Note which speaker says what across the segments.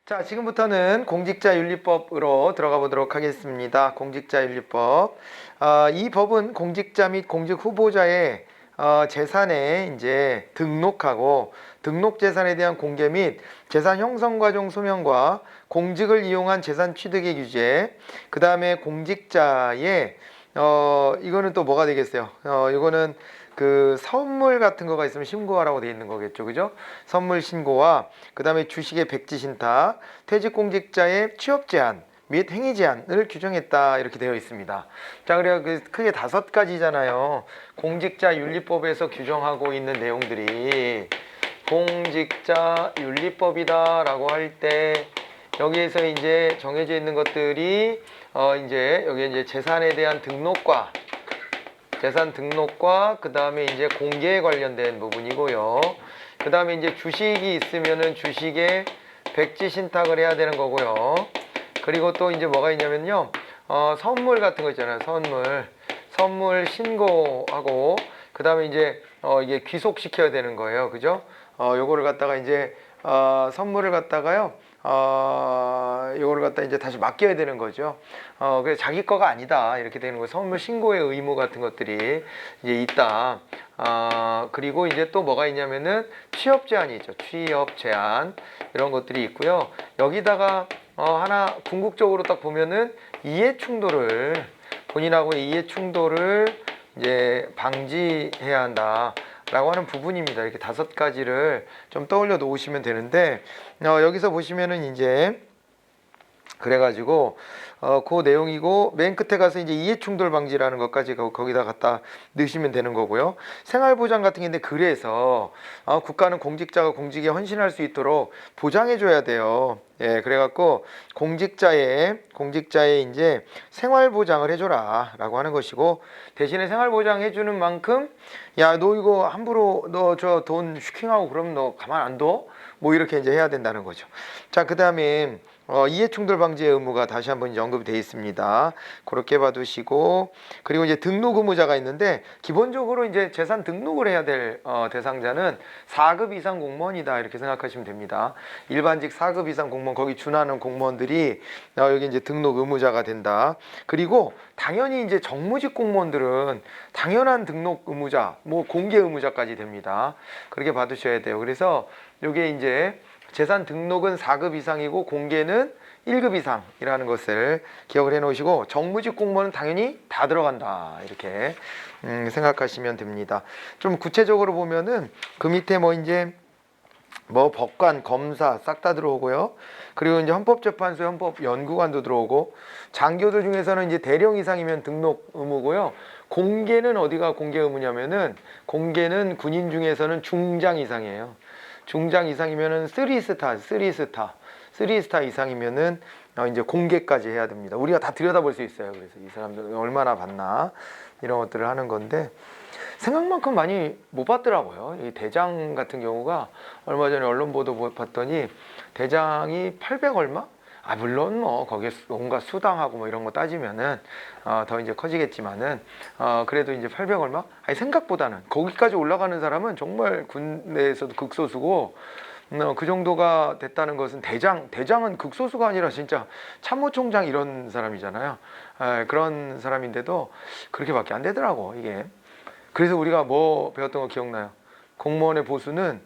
Speaker 1: 자, 지금부터는 공직자윤리법으로 들어가 보도록 하겠습니다. 공직자윤리법. 이 법은 공직자 및 공직 후보자의 재산에 이제 등록하고 등록 재산에 대한 공개 및 재산 형성 과정 소명과 공직을 이용한 재산 취득의 규제, 그 다음에 공직자의 이거는 또 뭐가 되겠어요? 이거는 그 선물 같은 거가 있으면 신고하라고 돼 있는 거겠죠, 그죠? 선물 신고와 그 다음에 주식의 백지 신탁, 퇴직 공직자의 취업 제한 및 행위 제한을 규정했다 이렇게 되어 있습니다. 자, 그래야 크게 5가지잖아요. 공직자 윤리법에서 규정하고 있는 내용들이 공직자 윤리법이다라고 할 때 여기에서 이제 정해져 있는 것들이 이제 여기 이제 재산에 대한 등록과 재산 등록과 그 다음에 이제 공개에 관련된 부분이고요. 그 다음에 이제 주식이 있으면은 주식에 백지 신탁을 해야 되는 거고요. 그리고 또 이제 뭐가 있냐면요. 선물 같은 거 있잖아요. 선물 신고하고 그 다음에 이제 이게 귀속시켜야 되는 거예요. 그죠? 요거를 갖다가 이제 선물을 갖다가요. 이거를 갖다 이제 다시 맡겨야 되는 거죠. 그래서 자기 거가 아니다 이렇게 되는 거예요. 선물 신고의 의무 같은 것들이 이제 있다. 그리고 이제 또 뭐가 있냐면은 취업 제한이 있죠. 취업 제한 이런 것들이 있고요. 여기다가 하나 궁극적으로 딱 보면은 이해 충돌을 본인하고의 이해 충돌을 이제 방지해야 한다. 라고 하는 부분입니다. 이렇게 5가지를 좀 떠올려 놓으시면 되는데 여기서 보시면은 이제 그래가지고 그 내용이고 맨 끝에 가서 이제 이해충돌 방지라는 것까지 거기다 갖다 넣으시면 되는 거고요. 생활보장 같은 게 있는데 그래서 국가는 공직자가 공직에 헌신할 수 있도록 보장해줘야 돼요. 예, 그래갖고 공직자의 이제 생활보장을 해줘라라고 하는 것이고 대신에 생활보장 해주는 만큼 야, 너 이거 함부로 너 저 돈 슈킹하고 그러면 너 가만 안 둬? 뭐 이렇게 이제 해야 된다는 거죠. 자, 그 다음에 이해충돌 방지의 의무가 다시 한번 이제 언급이 되어 있습니다. 그렇게 봐두시고 그리고 이제 등록 의무자가 있는데 기본적으로 이제 재산 등록을 해야 될 대상자는 4급 이상 공무원이다 이렇게 생각하시면 됩니다. 일반직 4급 이상 공무원 거기 준하는 공무원들이 여기 이제 등록 의무자가 된다. 그리고 당연히 이제 정무직 공무원들은 당연한 등록 의무자, 뭐 공개 의무자까지 됩니다. 그렇게 봐두셔야 돼요. 그래서 이게 이제 재산 등록은 4급 이상이고 공개는 1급 이상이라는 것을 기억을 해 놓으시고 정무직 공무원은 당연히 다 들어간다 이렇게 생각하시면 됩니다. 좀 구체적으로 보면은 그 밑에 뭐 이제 뭐 법관, 검사 싹 다 들어오고요. 그리고 이제 헌법재판소, 헌법연구관도 들어오고 장교들 중에서는 이제 대령 이상이면 등록 의무고요. 공개는 어디가 공개 의무냐면은 공개는 군인 중에서는 중장 이상이에요. 중장 이상이면은 3스타 이상이면은 이제 공개까지 해야 됩니다. 우리가 다 들여다볼 수 있어요. 그래서 이 사람들 얼마나 봤나 이런 것들을 하는 건데 생각만큼 많이 못 봤더라고요. 이 대장 같은 경우가 얼마 전에 언론 보도 봤더니 대장이 800 얼마? 물론 뭐 거기에 온갖 수당하고 뭐 이런 거 따지면은 더 이제 커지겠지만은 그래도 이제 800 얼마? 생각보다는 거기까지 올라가는 사람은 정말 군대에서도 극소수고 그 정도가 됐다는 것은 대장은 극소수가 아니라 진짜 참모총장 이런 사람이잖아요. 그런 사람인데도 그렇게밖에 안 되더라고 이게. 그래서 우리가 뭐 배웠던 거 기억나요? 공무원의 보수는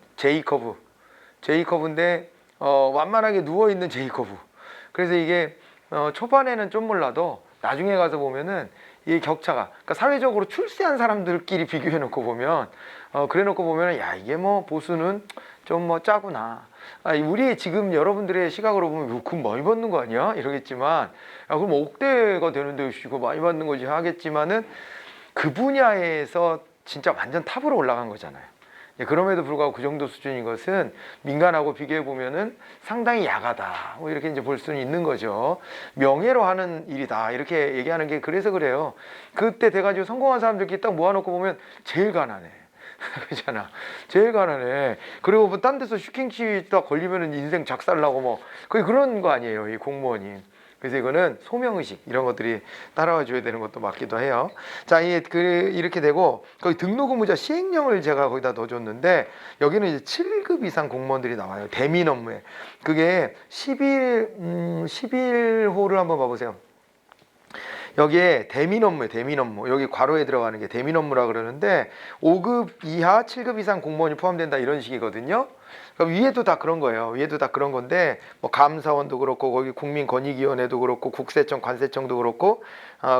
Speaker 1: 제이커브인데 완만하게 누워있는 제이커브. 그래서 이게 초반에는 좀 몰라도 나중에 가서 보면은 이 격차가 그러니까 사회적으로 출세한 사람들끼리 비교해 놓고 보면 그래 놓고 보면 야 이게 뭐 보수는 좀 뭐 짜구나. 우리 지금 여러분들의 시각으로 보면 돈 많이 받는 거 아니야? 이러겠지만 야 그럼 억대가 되는데 이거 많이 받는 거지 하겠지만은 그 분야에서 진짜 완전 탑으로 올라간 거잖아요. 그럼에도 불구하고 그 정도 수준인 것은 민간하고 비교해 보면은 상당히 야하다. 뭐 이렇게 이제 볼 수는 있는 거죠. 명예로 하는 일이다. 이렇게 얘기하는 게 그래서 그래요. 그때 돼가지고 성공한 사람들끼리 딱 모아놓고 보면 제일 가난해. 그렇잖아. 제일 가난해. 그리고 뭐 딴 데서 슈킹 시위 딱 걸리면은 인생 작살나고 뭐 거의 그런 거 아니에요. 이 공무원이. 그래서 이거는 소명의식 이런 것들이 따라와 줘야 되는 것도 맞기도 해요. 자, 이렇게 되고 거기 등록의무자 시행령을 제가 거기다 넣어줬는데 여기는 이제 7급 이상 공무원들이 나와요. 대민 업무에. 그게 11호를 한번 봐보세요. 여기에 대민 업무에 대민 업무 여기 괄호에 들어가는 게 대민 업무라 그러는데 5급 이하 7급 이상 공무원이 포함된다 이런 식이거든요. 그럼 위에도 다 그런 거예요. 위에도 다 그런 건데 뭐 감사원도 그렇고 거기 국민권익위원회도 그렇고 국세청 관세청도 그렇고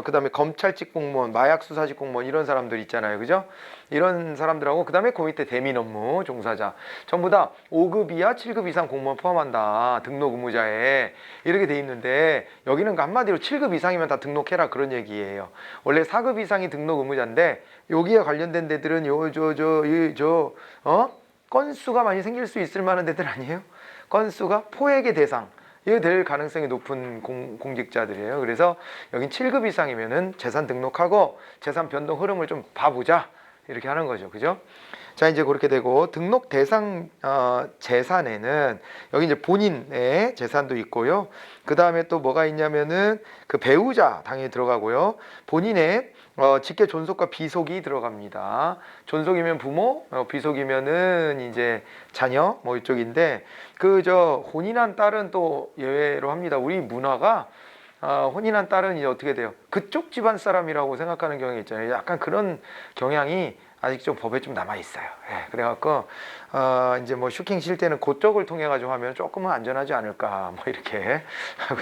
Speaker 1: 그다음에 검찰직 공무원 마약수사직 공무원 이런 사람들 있잖아요. 그죠? 이런 사람들하고 그다음에 그 밑에 대민 업무 종사자 전부 다 5급 이하 7급 이상 공무원 포함한다. 등록 의무자에 이렇게 돼 있는데 여기는 한마디로 7급 이상이면 다 등록해라 그런 얘기예요. 원래 4급 이상이 등록 의무자인데 여기에 관련된 데들은 건수가 많이 생길 수 있을 만한 데들 아니에요? 건수가 포획의 대상 이게 될 가능성이 높은 공직자들이에요. 그래서 여긴 7급 이상이면은 재산 등록하고 재산 변동 흐름을 좀 봐보자 이렇게 하는 거죠. 그죠? 자, 이제 그렇게 되고 등록 대상 재산에는 여기 이제 본인의 재산도 있고요. 그 다음에 또 뭐가 있냐면은 그 배우자 당연히 들어가고요. 본인의 직계 존속과 비속이 들어갑니다. 존속이면 부모, 비속이면은 이제 자녀 뭐 이쪽인데 그 혼인한 딸은 또 예외로 합니다. 우리 문화가 혼인한 딸은 이제 어떻게 돼요? 그쪽 집안 사람이라고 생각하는 경향이 있잖아요. 약간 그런 경향이 아직 좀 법에 좀 남아 있어요. 예, 그래갖고 이제 뭐 슈킹 실 때는 그쪽을 통해 가지고 하면 조금은 안전하지 않을까 뭐 이렇게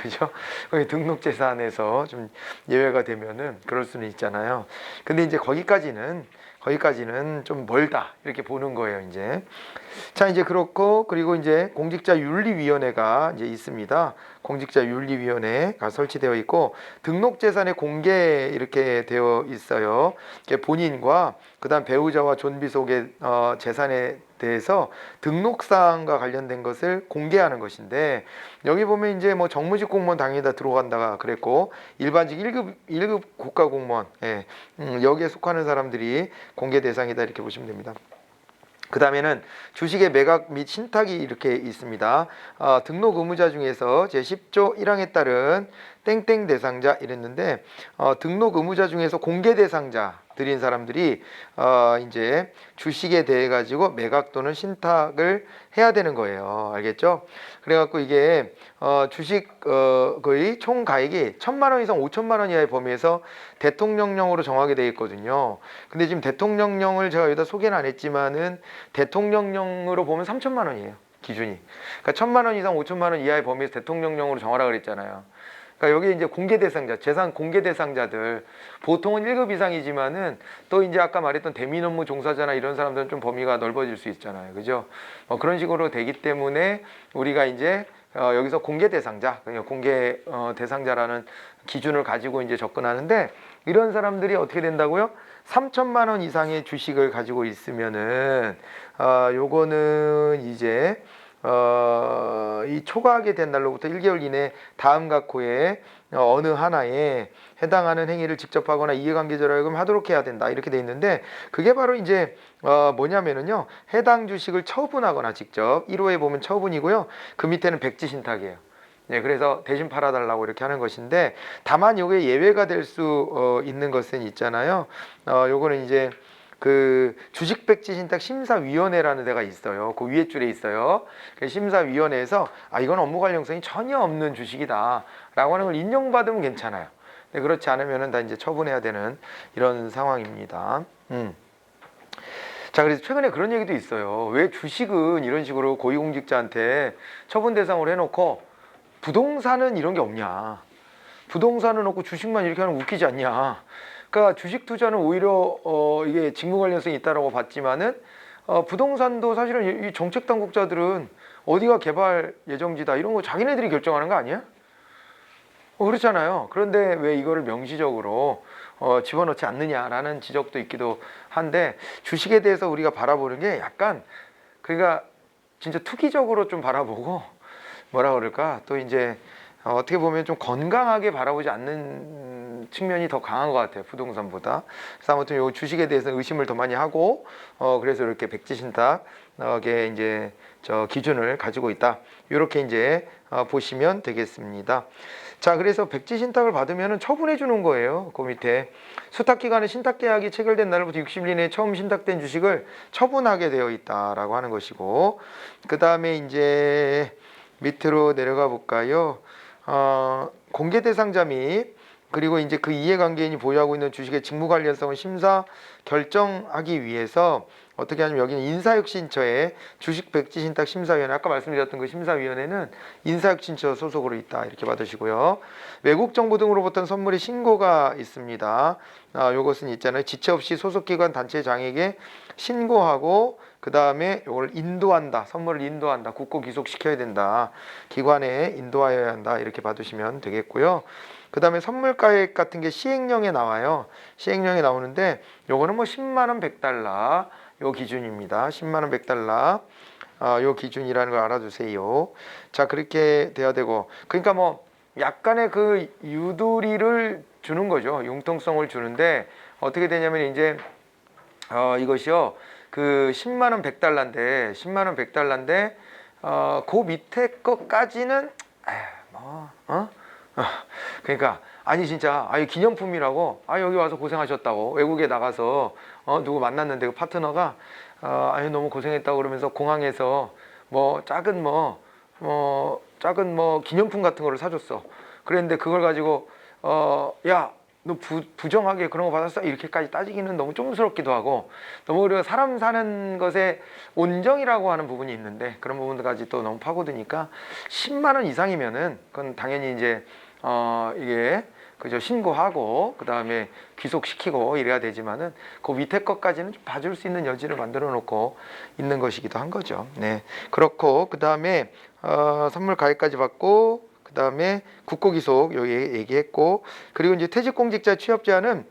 Speaker 1: 그죠? 등록 재산에서 좀 예외가 되면은 그럴 수는 있잖아요. 근데 이제 거기까지는 좀 멀다 이렇게 보는 거예요. 이제 자, 이제 그렇고 그리고 이제 공직자윤리위원회가 이제 있습니다. 공직자윤리위원회가 설치되어 있고 등록재산의 공개 이렇게 되어 있어요. 본인과 그다음 배우자와 존비속의 재산에 대해서 등록사항과 관련된 것을 공개하는 것인데 여기 보면 이제 뭐 정무직 공무원 당연히 다 들어간다가 그랬고 일반직 1급 국가공무원 여기에 속하는 사람들이 공개 대상이다 이렇게 보시면 됩니다. 그 다음에는 주식의 매각 및 신탁이 이렇게 있습니다. 등록 의무자 중에서 제10조 1항에 따른 땡땡 대상자 이랬는데 등록 의무자 중에서 공개 대상자 들인 사람들이 이제 주식에 대해 가지고 매각 또는 신탁을 해야 되는 거예요. 알겠죠? 그래갖고 이게 주식 거의 총 가액이 1,000만 원 이상 5천만 원 이하의 범위에서 대통령령으로 정하게 되어 있거든요. 근데 지금 대통령령을 제가 여기다 소개는 안 했지만은 대통령령으로 보면 3천만 원이에요. 기준이. 그러니까 1,000만 원 이상 5천만 원 이하의 범위에서 대통령령으로 정하라 그랬잖아요. 그러니까 여기 이제 공개 대상자, 재산 공개 대상자들 보통은 1급 이상이지만은 또 이제 아까 말했던 대민 업무 종사자나 이런 사람들은 좀 범위가 넓어질 수 있잖아요. 그죠? 그런 식으로 되기 때문에 우리가 이제 여기서 공개 대상자, 공개 대상자라는 기준을 가지고 이제 접근하는데 이런 사람들이 어떻게 된다고요? 3천만 원 이상의 주식을 가지고 있으면은 요거는 이제 이 초과하게 된 날로부터 1개월 이내 다음 각호에 어느 하나에 해당하는 행위를 직접 하거나 이해관계자라고 하도록 해야 된다 이렇게 돼 있는데 그게 바로 이제 뭐냐면은요 해당 주식을 처분하거나 직접 1호에 보면 처분이고요 그 밑에는 백지신탁이에요. 네, 그래서 대신 팔아달라고 이렇게 하는 것인데 다만 이게 예외가 될 수 있는 것은 있잖아요. 요거는 이제 그 주식백지신탁 심사위원회라는 데가 있어요. 그 위에 줄에 있어요. 그 심사위원회에서 이건 업무 관련성이 전혀 없는 주식이다 라고 하는 걸 인정받으면 괜찮아요. 근데 그렇지 않으면 다 이제 처분해야 되는 이런 상황입니다. 자, 그래서 최근에 그런 얘기도 있어요. 왜 주식은 이런 식으로 고위공직자한테 처분 대상으로 해놓고 부동산은 이런 게 없냐. 부동산은 없고 주식만 이렇게 하면 웃기지 않냐. 그러니까 주식 투자는 오히려 이게 직무 관련성이 있다라고 봤지만은 부동산도 사실은 이 정책 당국자들은 어디가 개발 예정지다 이런 거 자기네들이 결정하는 거 아니야? 그렇잖아요. 그런데 왜 이거를 명시적으로 집어넣지 않느냐라는 지적도 있기도 한데 주식에 대해서 우리가 바라보는 게 약간 그러니까 진짜 투기적으로 좀 바라보고 뭐라 그럴까 또 이제 어떻게 보면 좀 건강하게 바라보지 않는 측면이 더 강한 것 같아요. 부동산보다. 그래서 아무튼 요 주식에 대해서 의심을 더 많이 하고 그래서 이렇게 백지신탁에 이제 저 기준을 가지고 있다. 이렇게 이제 보시면 되겠습니다. 자, 그래서 백지 신탁을 받으면 처분해 주는 거예요. 그 밑에 수탁기간에 신탁계약이 체결된 날부터 60일 이내에 처음 신탁된 주식을 처분하게 되어 있다라고 하는 것이고, 그 다음에 이제 밑으로 내려가 볼까요? 공개 대상자 및 그리고 이제 그 이해관계인이 보유하고 있는 주식의 직무 관련성을 심사 결정하기 위해서 어떻게 하냐면 여기는 인사혁신처에 주식백지신탁심사위원회, 아까 말씀드렸던 그 심사위원회는 인사혁신처 소속으로 있다 이렇게 받으시고요. 외국 정부 등으로부터 선물의 신고가 있습니다. 요것은 있잖아요. 지체 없이 소속기관 단체 장에게 신고하고 그 다음에 이걸 인도한다, 선물을 인도한다, 국고 귀속시켜야 된다, 기관에 인도하여야 한다 이렇게 받으시면 되겠고요. 그 다음에 선물가액 같은 게 시행령에 나와요. 시행령에 나오는데 요거는 뭐 10만원 100달러 요 기준입니다. 10만원 100달러 요 기준이라는 걸 알아두세요. 자, 그렇게 돼야 되고, 그러니까 뭐 약간의 그 유도리를 주는 거죠. 융통성을 주는데 어떻게 되냐면 이제 이것이요, 그 10만원 100달러인데 10만원 100달러인데 그 밑에 것까지는 그러니까 아니 진짜 기념품이라고 여기 와서 고생하셨다고, 외국에 나가서 누구 만났는데 그 파트너가 아니 너무 고생했다고 그러면서 공항에서 뭐 작은 기념품 같은 거를 사줬어. 그랬는데 그걸 가지고 야 너 부정하게 그런 거 받았어? 이렇게까지 따지기는 너무 쫑스럽기도 하고, 너무 우리가 사람 사는 것에 온정이라고 하는 부분이 있는데 그런 부분들까지 또 너무 파고드니까 10만원 이상이면은 그건 당연히 이제 이게 그죠, 신고하고 그 다음에 귀속시키고 이래야 되지만은 그 밑에 것까지는 좀 봐줄 수 있는 여지를 만들어 놓고 있는 것이기도 한 거죠. 네, 그렇고 그 다음에 선물 가액까지 받고 그 다음에 국고 귀속 여기 얘기했고, 그리고 이제 퇴직공직자 취업제한은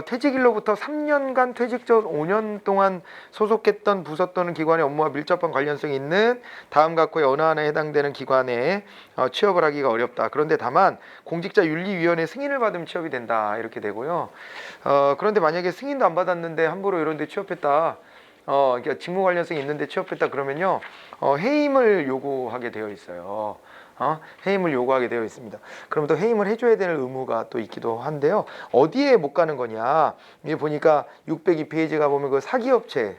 Speaker 1: 퇴직일로부터 3년간 퇴직 전 5년 동안 소속했던 부서 또는 기관의 업무와 밀접한 관련성이 있는 다음 각호의 어느 하나에 해당되는 기관에 취업을 하기가 어렵다. 그런데 다만 공직자윤리위원회 승인을 받으면 취업이 된다 이렇게 되고요. 그런데 만약에 승인도 안 받았는데 함부로 이런 데 취업했다, 그러니까 직무 관련성이 있는데 취업했다 그러면요, 해임을 요구하게 되어 있어요. 해임을 요구하게 되어 있습니다. 그럼 또 해임을 해줘야 되는 의무가 또 있기도 한데요. 어디에 못 가는 거냐? 이게 보니까 602페이지가 보면 그 사기업체,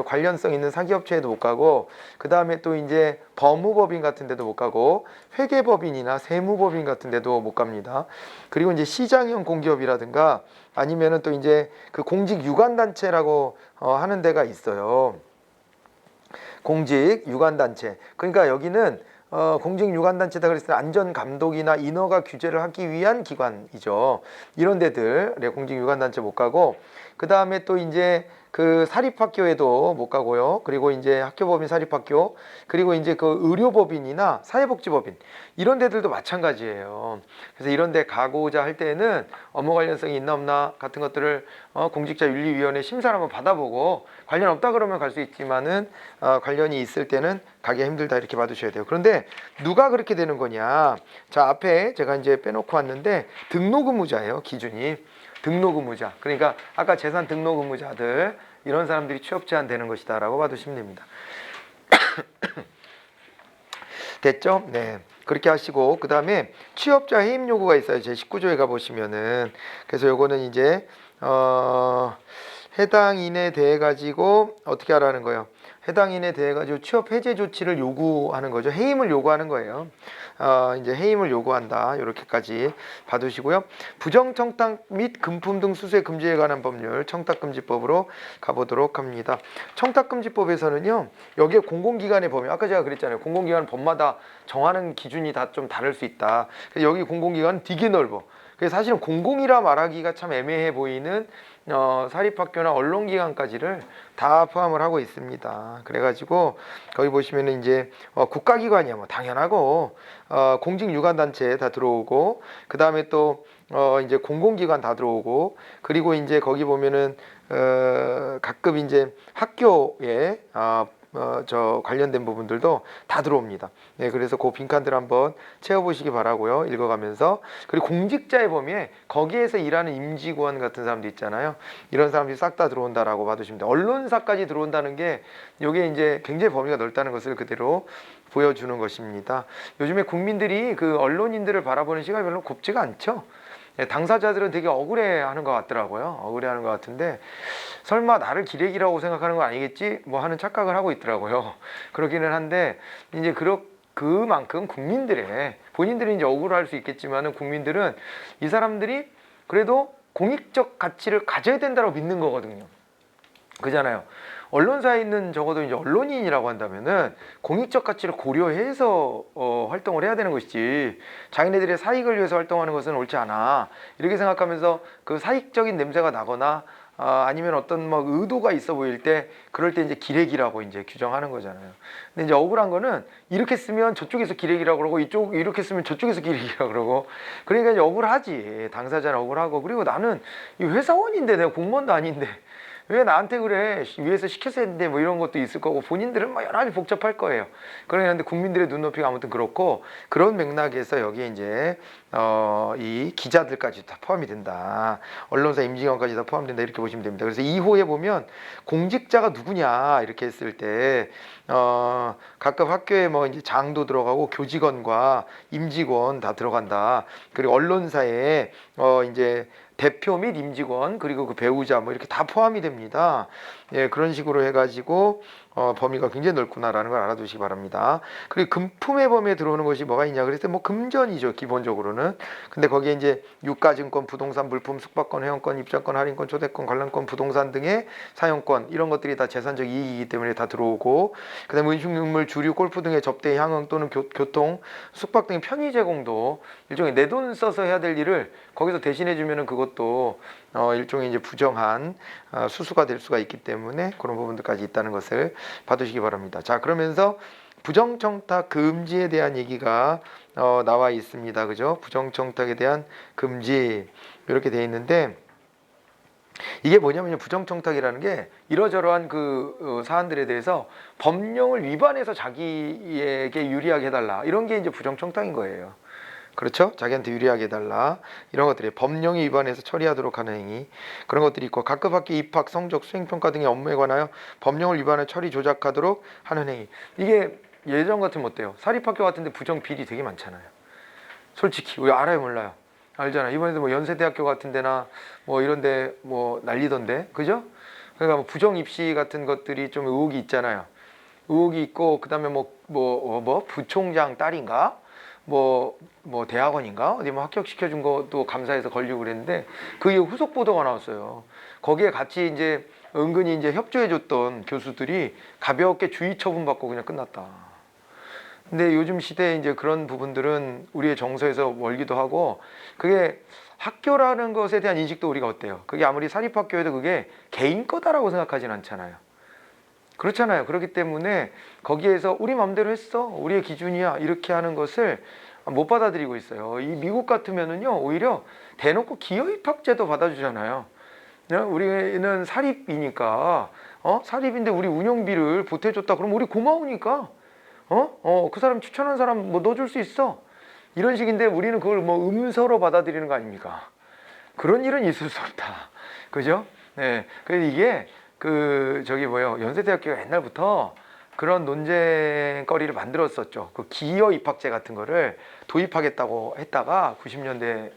Speaker 1: 관련성 있는 사기업체에도 못 가고, 그 다음에 또 이제 법무법인 같은 데도 못 가고, 회계법인이나 세무법인 같은 데도 못 갑니다. 그리고 이제 시장형 공기업이라든가 아니면은 또 이제 그 공직 유관단체라고 하는 데가 있어요. 공직 유관단체. 그러니까 여기는 공직 유관단체다 그랬을 때 안전감독이나 인허가 규제를 하기 위한 기관이죠. 이런 데들 공직 유관단체 못 가고, 그 다음에 또 이제 그 사립학교에도 못 가고요. 그리고 이제 학교법인 사립학교, 그리고 이제 그 의료법인이나 사회복지법인 이런 데들도 마찬가지예요. 그래서 이런 데 가고자 할 때는 업무 관련성이 있나 없나 같은 것들을 공직자윤리위원회 심사를 한번 받아보고, 관련 없다 그러면 갈 수 있지만은 관련이 있을 때는 가기 힘들다 이렇게 받으셔야 돼요. 그런데 누가 그렇게 되는 거냐? 자, 앞에 제가 이제 빼놓고 왔는데 등록의무자예요. 기준이 등록의무자. 그러니까 아까 재산 등록의무자들 이런 사람들이 취업 제한 되는 것이다 라고 봐두시면 됩니다. 됐죠? 네, 그렇게 하시고, 그 다음에 취업자 해임 요구가 있어요. 제 19조에 가보시면은. 그래서 요거는 이제 해당인에 대해 가지고 어떻게 하라는 거예요? 해당인에 대해 가지고 취업 해제 조치를 요구하는 거죠. 해임을 요구하는 거예요. 이제 해임을 요구한다 이렇게까지 봐두시고요. 부정 청탁 및 금품 등 수수의 금지에 관한 법률 청탁금지법으로 가보도록 합니다. 청탁금지법에서는요, 여기에 공공기관의 범위, 아까 제가 그랬잖아요. 공공기관 법마다 정하는 기준이 다 좀 다를 수 있다. 그래서 여기 공공기관은 되게 넓어. 그래서 사실은 공공이라 말하기가 참 애매해 보이는 사립학교나 언론기관까지를 다 포함을 하고 있습니다. 그래가지고 거기 보시면은 이제 국가기관이야 뭐 당연하고, 공직유관단체 다 들어오고, 그 다음에 또 이제 공공기관 다 들어오고, 그리고 이제 거기 보면은 가끔 이제 학교에 저 관련된 부분들도 다 들어옵니다. 네, 그래서 그 빈칸들 한번 채워보시기 바라고요. 읽어가면서. 그리고 공직자의 범위에 거기에서 일하는 임직원 같은 사람도 있잖아요. 이런 사람들이 싹 다 들어온다라고 봐두시면 돼요. 언론사까지 들어온다는 게 이게 이제 굉장히 범위가 넓다는 것을 그대로 보여주는 것입니다. 요즘에 국민들이 그 언론인들을 바라보는 시각이 별로 곱지가 않죠. 예, 당사자들은 되게 억울해하는 것 같더라고요. 억울해하는 것 같은데 설마 나를 기레기라고 생각하는 거 아니겠지? 뭐 하는 착각을 하고 있더라고요. 그렇기는 한데 이제 그만큼 국민들의 본인들이 이제 억울할 수 있겠지만은 국민들은 이 사람들이 그래도 공익적 가치를 가져야 된다고 믿는 거거든요. 그잖아요. 언론사에 있는 적어도 이제 언론인이라고 한다면은 공익적 가치를 고려해서 활동을 해야 되는 것이지 자기네들의 사익을 위해서 활동하는 것은 옳지 않아. 이렇게 생각하면서 그 사익적인 냄새가 나거나 아니면 어떤 뭐 의도가 있어 보일 때 그럴 때 이제 기레기라고 이제 규정하는 거잖아요. 근데 이제 억울한 거는 이렇게 쓰면 저쪽에서 기레기라고 그러고 이렇게 쓰면 저쪽에서 기레기라고 그러고 그러니까 이제 억울하지. 당사자는 억울하고 그리고 나는 이 회사원인데 내가 공무원도 아닌데 왜 나한테 그래? 위에서 시켜서 했는데 뭐 이런 것도 있을 거고 본인들은 막 여러 가지 복잡할 거예요. 그런데 국민들의 눈높이가 아무튼 그렇고 그런 맥락에서 여기에 이제 이 기자들까지 다 포함이 된다. 언론사 임직원까지 다 포함된다. 이렇게 보시면 됩니다. 그래서 2호에 보면 공직자가 누구냐 이렇게 했을 때 각각 학교에 뭐 이제 장도 들어가고 교직원과 임직원 다 들어간다. 그리고 언론사에 이제 대표 및 임직원 그리고 그 배우자 뭐 이렇게 다 포함이 됩니다. 예, 그런 식으로 해가지고 범위가 굉장히 넓구나라는 걸 알아두시기 바랍니다. 그리고 금품의 범위에 들어오는 것이 뭐가 있냐 그랬을 때 뭐 금전이죠 기본적으로는. 근데 거기에 이제 유가증권, 부동산, 물품, 숙박권, 회원권, 입장권, 할인권, 초대권, 관람권, 부동산 등의 사용권 이런 것들이 다 재산적 이익이기 때문에 다 들어오고 그다음에 음식물, 주류, 골프 등의 접대, 향응 또는 교통, 숙박 등의 편의 제공도 일종의 내 돈 써서 해야 될 일을 거기서 대신해 주면은 그것도 일종의 이제 부정한 수수가 될 수가 있기 때문에 그런 부분들까지 있다는 것을 봐두시기 바랍니다. 자, 그러면서 부정청탁 금지에 대한 얘기가 나와 있습니다. 그죠? 부정청탁에 대한 금지 이렇게 되어 있는데 이게 뭐냐면 부정청탁이라는 게 이러저러한 그 사안들에 대해서 법령을 위반해서 자기에게 유리하게 해달라 이런 게 이제 부정청탁인 거예요. 그렇죠? 자기한테 유리하게 해달라 이런 것들이 법령에 위반해서 처리하도록 하는 행위 그런 것들이 있고 각급 학교 입학, 성적, 수행평가 등의 업무에 관하여 법령을 위반해 처리 조작하도록 하는 행위 이게 예전 같으면 어때요? 사립학교 같은데 부정 비리 되게 많잖아요. 솔직히 우리 알아요 몰라요? 알잖아. 이번에도 뭐 연세대학교 같은 데나 뭐 이런 데 뭐 난리던데 그죠? 그러니까 뭐 부정 입시 같은 것들이 좀 의혹이 있잖아요. 의혹이 있고 그다음에 뭐 부총장 딸인가? 뭐 대학원인가 어디 뭐 합격시켜준 것도 감사해서 걸리고 그랬는데 그 이후 후속 보도가 나왔어요. 거기에 같이 이제 은근히 이제 협조해줬던 교수들이 가볍게 주의 처분받고 그냥 끝났다. 근데 요즘 시대에 이제 그런 부분들은 우리의 정서에서 멀기도 하고 그게 학교라는 것에 대한 인식도 우리가 어때요? 그게 아무리 사립학교에도 그게 개인 거다라고 생각하진 않잖아요. 그렇잖아요. 그렇기 때문에 거기에서 우리 마음대로 했어. 우리의 기준이야. 이렇게 하는 것을 못 받아들이고 있어요. 이 미국 같으면은요, 오히려 대놓고 기여입학제도 받아주잖아요. 우리는 사립이니까, 사립인데 우리 운영비를 보태줬다. 그럼 우리 고마우니까, 그 사람 추천한 사람 뭐 넣어줄 수 있어. 이런 식인데 우리는 그걸 뭐 음서로 받아들이는 거 아닙니까? 그런 일은 있을 수 없다. 그죠? 네. 그래서 이게 연세대학교가 옛날부터 그런 논쟁거리를 만들었었죠. 그 기여 입학제 같은 거를 도입하겠다고 했다가 90년대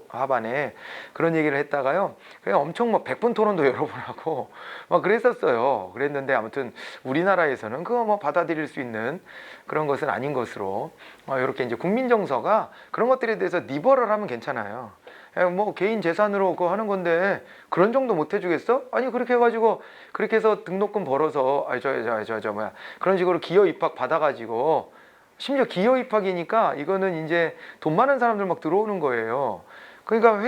Speaker 1: 하반에 그런 얘기를 했다가요. 그냥 엄청 막 100분 토론도 여러 번 하고 막 그랬었어요. 그랬는데 아무튼 우리나라에서는 그거 뭐 받아들일 수 있는 그런 것은 아닌 것으로 이렇게 이제 국민 정서가 그런 것들에 대해서 리버럴하면 괜찮아요. 뭐 개인 재산으로 그거 하는 건데 그런 정도 못 해주겠어? 아니 그렇게 해가지고 그렇게 해서 등록금 벌어서 그런 식으로 기여 입학 받아가지고 심지어 기여 입학이니까 이거는 이제 돈 많은 사람들 막 들어오는 거예요. 그러니까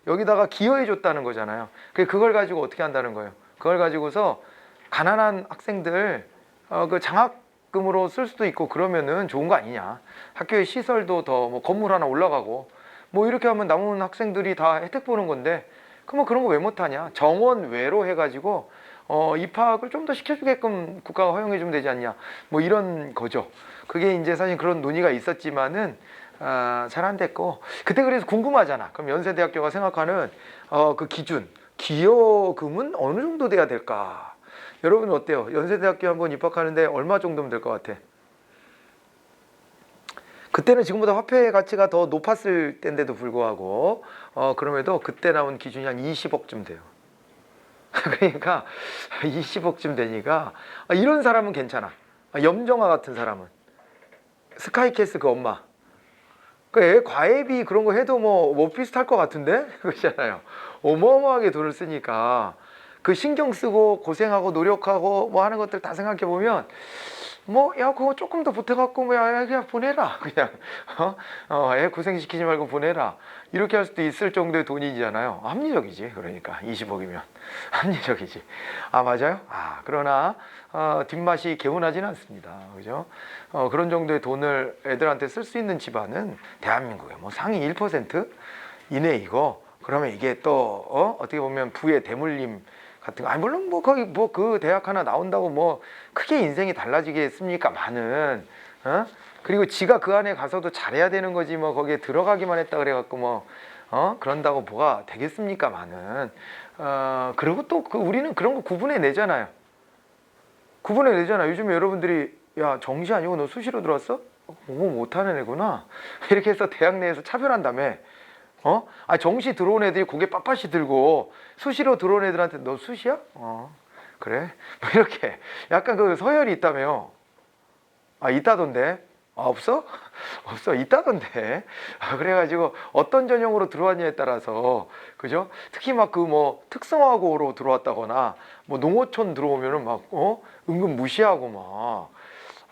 Speaker 1: 여기다가 기여해 줬다는 거잖아요. 그걸 가지고 어떻게 한다는 거예요? 그걸 가지고서 가난한 학생들 그 장학금으로 쓸 수도 있고 그러면은 좋은 거 아니냐? 학교의 시설도 더 뭐 건물 하나 올라가고 뭐 이렇게 하면 남은 학생들이 다 혜택 보는 건데 그러면 그런 거 왜 못하냐? 정원 외로 해가지고 입학을 좀 더 시켜주게끔 국가가 허용해주면 되지 않냐, 뭐 이런 거죠. 그게 이제 사실 그런 논의가 있었지만은 잘 안 됐고, 그때 그래서 궁금하잖아. 그럼 연세대학교가 생각하는 그 기준, 기여금은 어느 정도 돼야 될까? 여러분 어때요? 연세대학교 한번 입학하는데 얼마 정도면 될 것 같아? 그때는 지금보다 화폐 가치가 더 높았을 때인데도 불구하고 그럼에도 그때 나온 기준이 한 20억쯤 돼요. 그러니까 20억쯤 되니까 이런 사람은 괜찮아. 염정아 같은 사람은, 스카이캐스 그 엄마, 그 애 과외비 그런 거 해도 뭐 비슷할 것 같은데 그렇잖아요. 어마어마하게 돈을 쓰니까 그 신경 쓰고 고생하고 노력하고 뭐 하는 것들 다 생각해 보면 야 그거 조금 더 보태갖고 그냥 보내라, 그냥 애 고생시키지 말고 보내라, 이렇게 할 수도 있을 정도의 돈이잖아요. 합리적이지. 그러니까 20억이면 합리적이지. 맞아요. 그러나 뒷맛이 개운하진 않습니다. 그죠? 그런 정도의 돈을 애들한테 쓸 수 있는 집안은 대한민국의 뭐 상위 1% 이내이고, 그러면 이게 또 어떻게 보면 부의 대물림 같은 거, 물론 뭐 거기 뭐 그 대학 하나 나온다고 뭐 크게 인생이 달라지겠습니까? 많은 그리고 지가 그 안에 가서도 잘해야 되는 거지, 뭐 거기에 들어가기만 했다 그래갖고 뭐 그런다고 뭐가 되겠습니까? 많은 그리고 또 우리는 그런 거 구분해 내잖아요. 구분해 내잖아요. 요즘에 여러분들이 야 정시 아니고 너 수시로 들어왔어? 뭐 못하는 애구나 이렇게 해서 대학 내에서 차별한다며. 정시 들어온 애들이 고개 빳빳이 들고 수시로 들어온 애들한테 너 수시야? 그래? 뭐 이렇게 약간 그 서열이 있다며요. 있다던데. 없어? 없어. 있다던데. 그래가지고 어떤 전형으로 들어왔냐에 따라서, 그죠? 특히 막 그 뭐 특성화고로 들어왔다거나 뭐 농어촌 들어오면은 막 은근 무시하고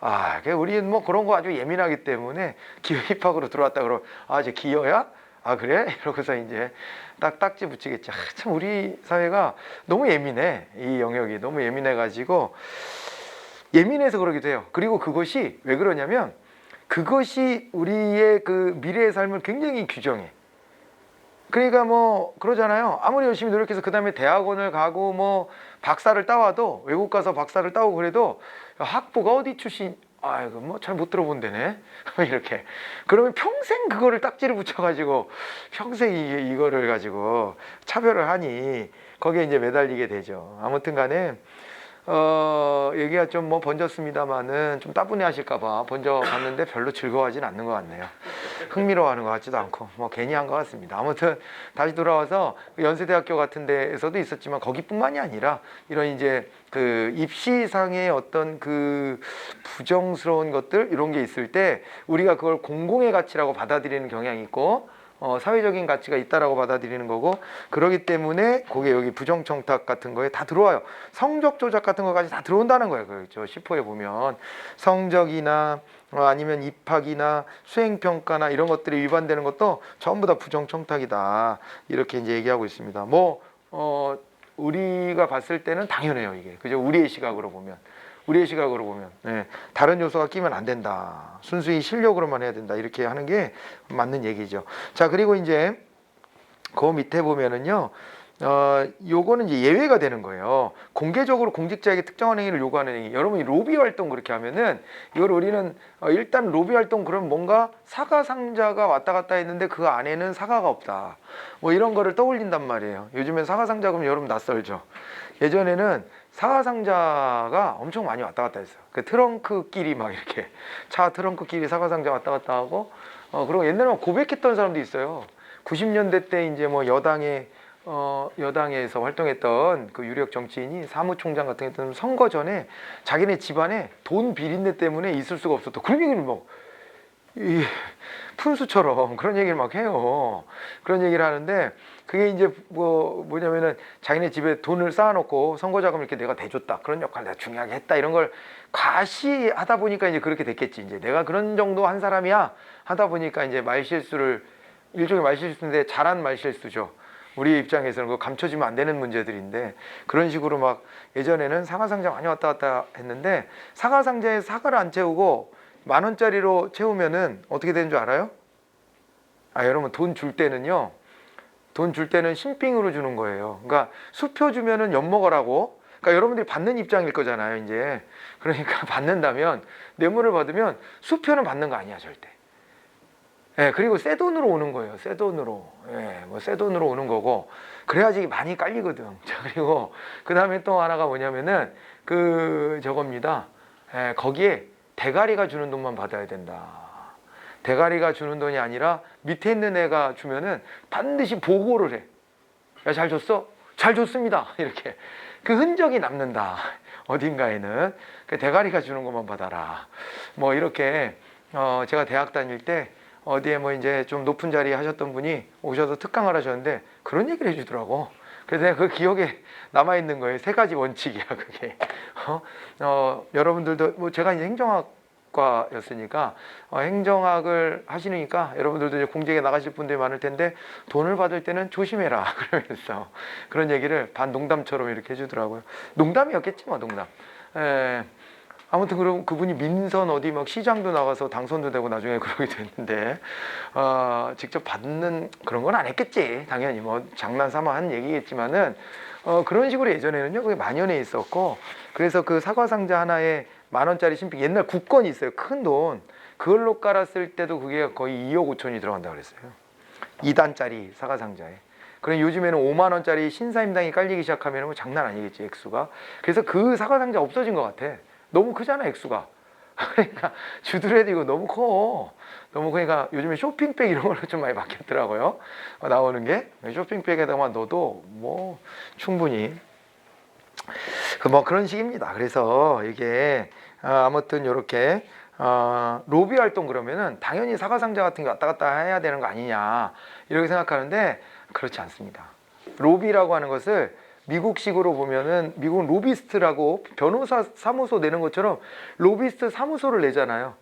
Speaker 1: 막. 우리는 뭐 그런 거 아주 예민하기 때문에 기여 입학으로 들어왔다 그러면 쟤 기여야? 그래? 이러고서 이제 딱지 붙이겠지. 참 우리 사회가 너무 예민해. 이 영역이 너무 예민해가지고, 예민해서 그러기도 해요. 그리고 그것이 왜 그러냐면 그것이 우리의 그 미래의 삶을 굉장히 규정해. 그러니까 뭐 그러잖아요. 아무리 열심히 노력해서 그 다음에 대학원을 가고 뭐 박사를 따와도, 외국 가서 박사를 따오고 그래도 학부가 어디 출신, 이거 뭐 잘 못 들어본 데네 이렇게. 그러면 평생 그거를 딱지를 붙여가지고 평생 이거를 가지고 차별을 하니 거기에 이제 매달리게 되죠. 아무튼 간에 얘기가 좀 뭐 번졌습니다만은 좀 따분해 하실까봐 번져봤는데 별로 즐거워하진 않는 것 같네요. 흥미로워하는 것 같지도 않고 뭐 괜히 한 것 같습니다. 아무튼 다시 돌아와서 연세대학교 같은 데에서도 있었지만 거기뿐만이 아니라 이런 이제 그 입시상의 어떤 그 부정스러운 것들, 이런 게 있을 때 우리가 그걸 공공의 가치라고 받아들이는 경향이 있고 사회적인 가치가 있다라고 받아들이는 거고, 그러기 때문에 그게 여기 부정청탁 같은 거에 다 들어와요. 성적 조작 같은 거까지 다 들어온다는 거예요. 그렇죠? 10호에 보면 성적이나 아니면 입학이나 수행평가나 이런 것들이 위반되는 것도 전부 다 부정청탁이다, 이렇게 이제 얘기하고 있습니다. 우리가 봤을 때는 당연해요, 이게. 그죠? 우리의 시각으로 보면 다른 요소가 끼면 안 된다, 순수히 실력으로만 해야 된다, 이렇게 하는 게 맞는 얘기죠. 자, 그리고 이제 그 밑에 보면은요, 요거는 이제 예외가 되는 거예요. 공개적으로 공직자에게 특정한 행위를 요구하는 행위. 여러분이 로비 활동 그렇게 하면은 이걸 우리는 일단 로비 활동, 그럼 뭔가 사과 상자가 왔다 갔다 했는데 그 안에는 사과가 없다, 뭐 이런 거를 떠올린단 말이에요. 요즘엔 사과 상자 그러면 여러분 낯설죠. 예전에는 사과 상자가 엄청 많이 왔다 갔다 했어요. 그 트렁크끼리 막 이렇게 차 트렁크끼리 사과 상자 왔다 갔다 하고, 그리고 옛날에 고백했던 사람도 있어요. 90년대 때 이제 뭐 여당에서 활동했던 그 유력 정치인이, 사무총장 같은 게 선거 전에 자기네 집안에 돈 비린내 때문에 있을 수가 없었다, 그런 얘기를 이 푼수처럼 그런 얘기를 막 해요. 그런 얘기를 하는데, 그게 이제 뭐냐면은 자기네 집에 돈을 쌓아놓고 선거 자금을 이렇게 내가 대줬다, 그런 역할을 내가 중요하게 했다, 이런 걸 과시하다 보니까 이제 그렇게 됐겠지. 이제 내가 그런 정도 한 사람이야 하다 보니까 이제 말실수를, 일종의 말실수인데 잘한 말실수죠. 우리 입장에서는 그거 감춰지면 안 되는 문제들인데, 그런 식으로 막 예전에는 사과 상자 많이 왔다 갔다 했는데, 사과 상자에 사과를 안 채우고 10,000원짜리로 채우면은 어떻게 되는 줄 알아요? 여러분 돈 줄 때는 신빙으로 주는 거예요. 그러니까 수표 주면은 엿먹으라고, 그러니까 여러분들이 받는 입장일 거잖아요, 이제. 그러니까 받는다면, 뇌물을 받으면 수표는 받는 거 아니야, 절대. 예, 그리고 새 돈으로 오는 거예요, 새 돈으로. 예, 뭐 새 돈으로 오는 거고, 그래야지 많이 깔리거든. 자, 그리고 그 다음에 또 하나가 뭐냐면은, 저겁니다. 예, 거기에 대가리가 주는 돈만 받아야 된다. 대가리가 주는 돈이 아니라 밑에 있는 애가 주면은 반드시 보고를 해. 야, 잘 줬어? 잘 줬습니다. 이렇게. 그 흔적이 남는다. 어딘가에는. 그 대가리가 주는 것만 받아라. 뭐 이렇게, 제가 대학 다닐 때 어디에 뭐 이제 좀 높은 자리에 하셨던 분이 오셔서 특강을 하셨는데 그런 얘기를 해주더라고. 그래서 내가 그 기억에 남아있는 거예요. 세 가지 원칙이야, 그게. 여러분들도, 뭐 제가 이제 행정학과였으니까, 행정학을 하시니까 여러분들도 이제 공직에 나가실 분들이 많을 텐데 돈을 받을 때는 조심해라. 그러면서 그런 얘기를 반 농담처럼 이렇게 해주더라고요. 농담이었겠지, 뭐, 농담. 아무튼 그럼 그분이 민선 어디 막 시장도 나가서 당선도 되고 나중에 그러게 됐는데, 직접 받는 그런 건 안 했겠지. 당연히 뭐 장난 삼아 한 얘기겠지만은, 그런 식으로 예전에는요, 그게 만연해 있었고, 그래서 그 사과 상자 하나에 10,000원짜리 신필, 옛날 국건이 있어요. 큰 돈. 그걸로 깔았을 때도 그게 거의 2억 5천이 들어간다고 그랬어요. 2단짜리 사과 상자에. 그럼 요즘에는 50,000원짜리 신사임당이 깔리기 시작하면 뭐 장난 아니겠지, 액수가. 그래서 그 사과 상자 없어진 것 같아. 너무 크잖아, 액수가. 그러니까 주더라도 이거 너무 커. 너무 그러니까 요즘에 쇼핑백 이런 걸로 좀 많이 바뀌었더라고요. 나오는 게 쇼핑백에다가 넣어도 뭐 충분히 뭐 그런 식입니다. 그래서 이게 아무튼 이렇게 로비 활동 그러면은 당연히 사과 상자 같은 게 왔다 갔다 해야 되는 거 아니냐 이렇게 생각하는데 그렇지 않습니다. 로비라고 하는 것을 미국식으로 보면은 미국은 로비스트라고 변호사 사무소 내는 것처럼 로비스트 사무소를 내잖아요.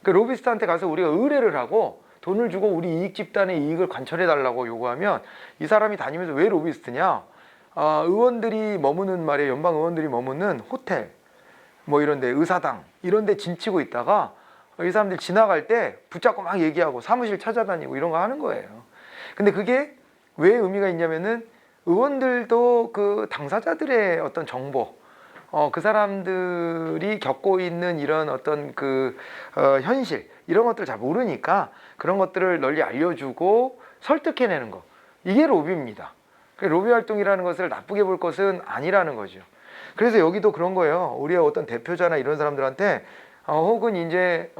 Speaker 1: 그 로비스트한테 가서 우리가 의뢰를 하고 돈을 주고 우리 이익 집단의 이익을 관철해 달라고 요구하면 이 사람이 다니면서 왜 로비스트냐? 의원들이 머무는 말이에요. 연방 의원들이 머무는 호텔 뭐 이런데 의사당 이런데 짐치고 있다가 이 사람들 지나갈 때 붙잡고 막 얘기하고 사무실 찾아다니고 이런 거 하는 거예요. 근데 그게 왜 의미가 있냐면은 의원들도 그 당사자들의 어떤 정보, 그 사람들이 겪고 있는 이런 어떤 현실, 이런 것들을 잘 모르니까 그런 것들을 널리 알려주고 설득해내는 거. 이게 로비입니다. 로비 활동이라는 것을 나쁘게 볼 것은 아니라는 거죠. 그래서 여기도 그런 거예요. 우리의 어떤 대표자나 이런 사람들한테, 혹은 이제,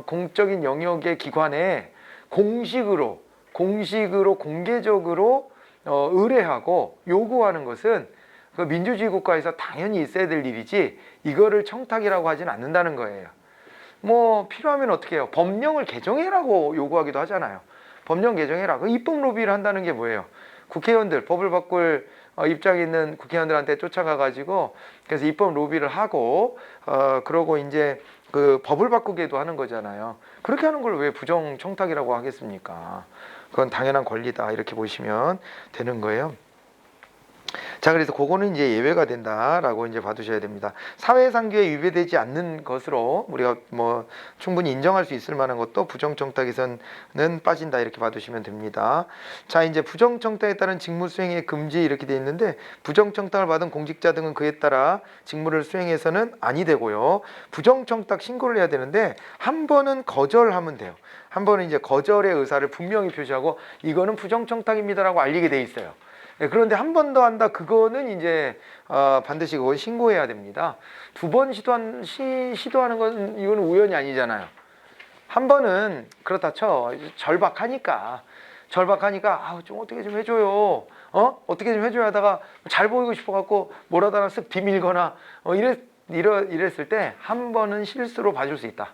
Speaker 1: 공적인 영역의 기관에 공식으로, 공개적으로 의뢰하고 요구하는 것은 그 민주주의 국가에서 당연히 있어야 될 일이지 이거를 청탁이라고 하진 않는다는 거예요. 뭐 필요하면 어떻게 해요? 법령을 개정해라고 요구하기도 하잖아요. 법령 개정해라. 그 입법 로비를 한다는 게 뭐예요? 국회의원들, 법을 바꿀 입장에 있는 국회의원들한테 쫓아가 가지고 그래서 입법 로비를 하고 그러고 이제 그 법을 바꾸기도 하는 거잖아요. 그렇게 하는 걸 왜 부정 청탁이라고 하겠습니까? 그건 당연한 권리다 이렇게 보시면 되는 거예요. 자, 그래서 그거는 이제 예외가 된다라고 이제 봐두셔야 됩니다. 사회상규에 위배되지 않는 것으로 우리가 뭐 충분히 인정할 수 있을 만한 것도 부정청탁에서는 빠진다 이렇게 봐두시면 됩니다. 자, 이제 부정청탁에 따른 직무 수행의 금지 이렇게 돼 있는데 부정청탁을 받은 공직자 등은 그에 따라 직무를 수행해서는 아니 되고요. 부정청탁 신고를 해야 되는데 한 번은 거절하면 돼요. 한 번은 이제 거절의 의사를 분명히 표시하고 이거는 부정청탁입니다라고 알리게 돼 있어요. 네, 그런데 한 번 더 한다 그거는 이제 반드시 그걸 신고해야 됩니다. 두 번 시도하는 건 이거는 우연이 아니잖아요. 한 번은 그렇다 쳐 절박하니까 좀 어떻게 좀 해줘요. 어떻게 좀 해줘야 하다가 잘 보이고 싶어 갖고 뭐라도 하나 쓱 비밀거나 이랬을 때 한 번은 실수로 봐줄 수 있다.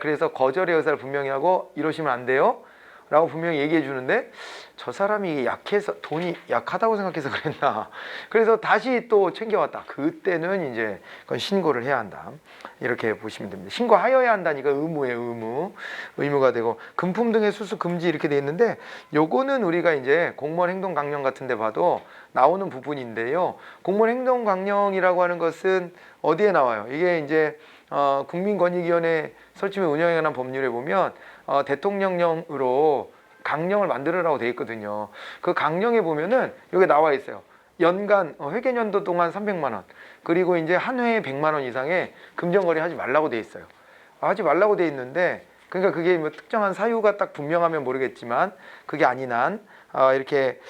Speaker 1: 그래서 거절의 의사를 분명히 하고 이러시면 안 돼요 라고 분명히 얘기해 주는데 저 사람이 약해서 돈이 약하다고 생각해서 그랬나. 그래서 다시 또 챙겨왔다. 그때는 이제 그건 신고를 해야 한다. 이렇게 보시면 됩니다. 신고하여야 한다니까 의무예요. 의무가 되고 금품 등의 수수 금지 이렇게 돼 있는데 요거는 우리가 이제 공무원 행동 강령 같은 데 봐도 나오는 부분인데요. 공무원 행동 강령이라고 하는 것은 어디에 나와요? 이게 이제 국민권익위원회 설치 및 운영에 관한 법률에 보면 대통령령으로 강령을 만들으라고 돼 있거든요. 그 강령에 보면은 여기 나와 있어요. 연간 회계연도 동안 300만 원, 그리고 이제 한 회에 100만 원 이상의 금전거래 하지 말라고 돼 있어요. 하지 말라고 돼 있는데, 그러니까 그게 뭐 특정한 사유가 딱 분명하면 모르겠지만 그게 아닌 한 이렇게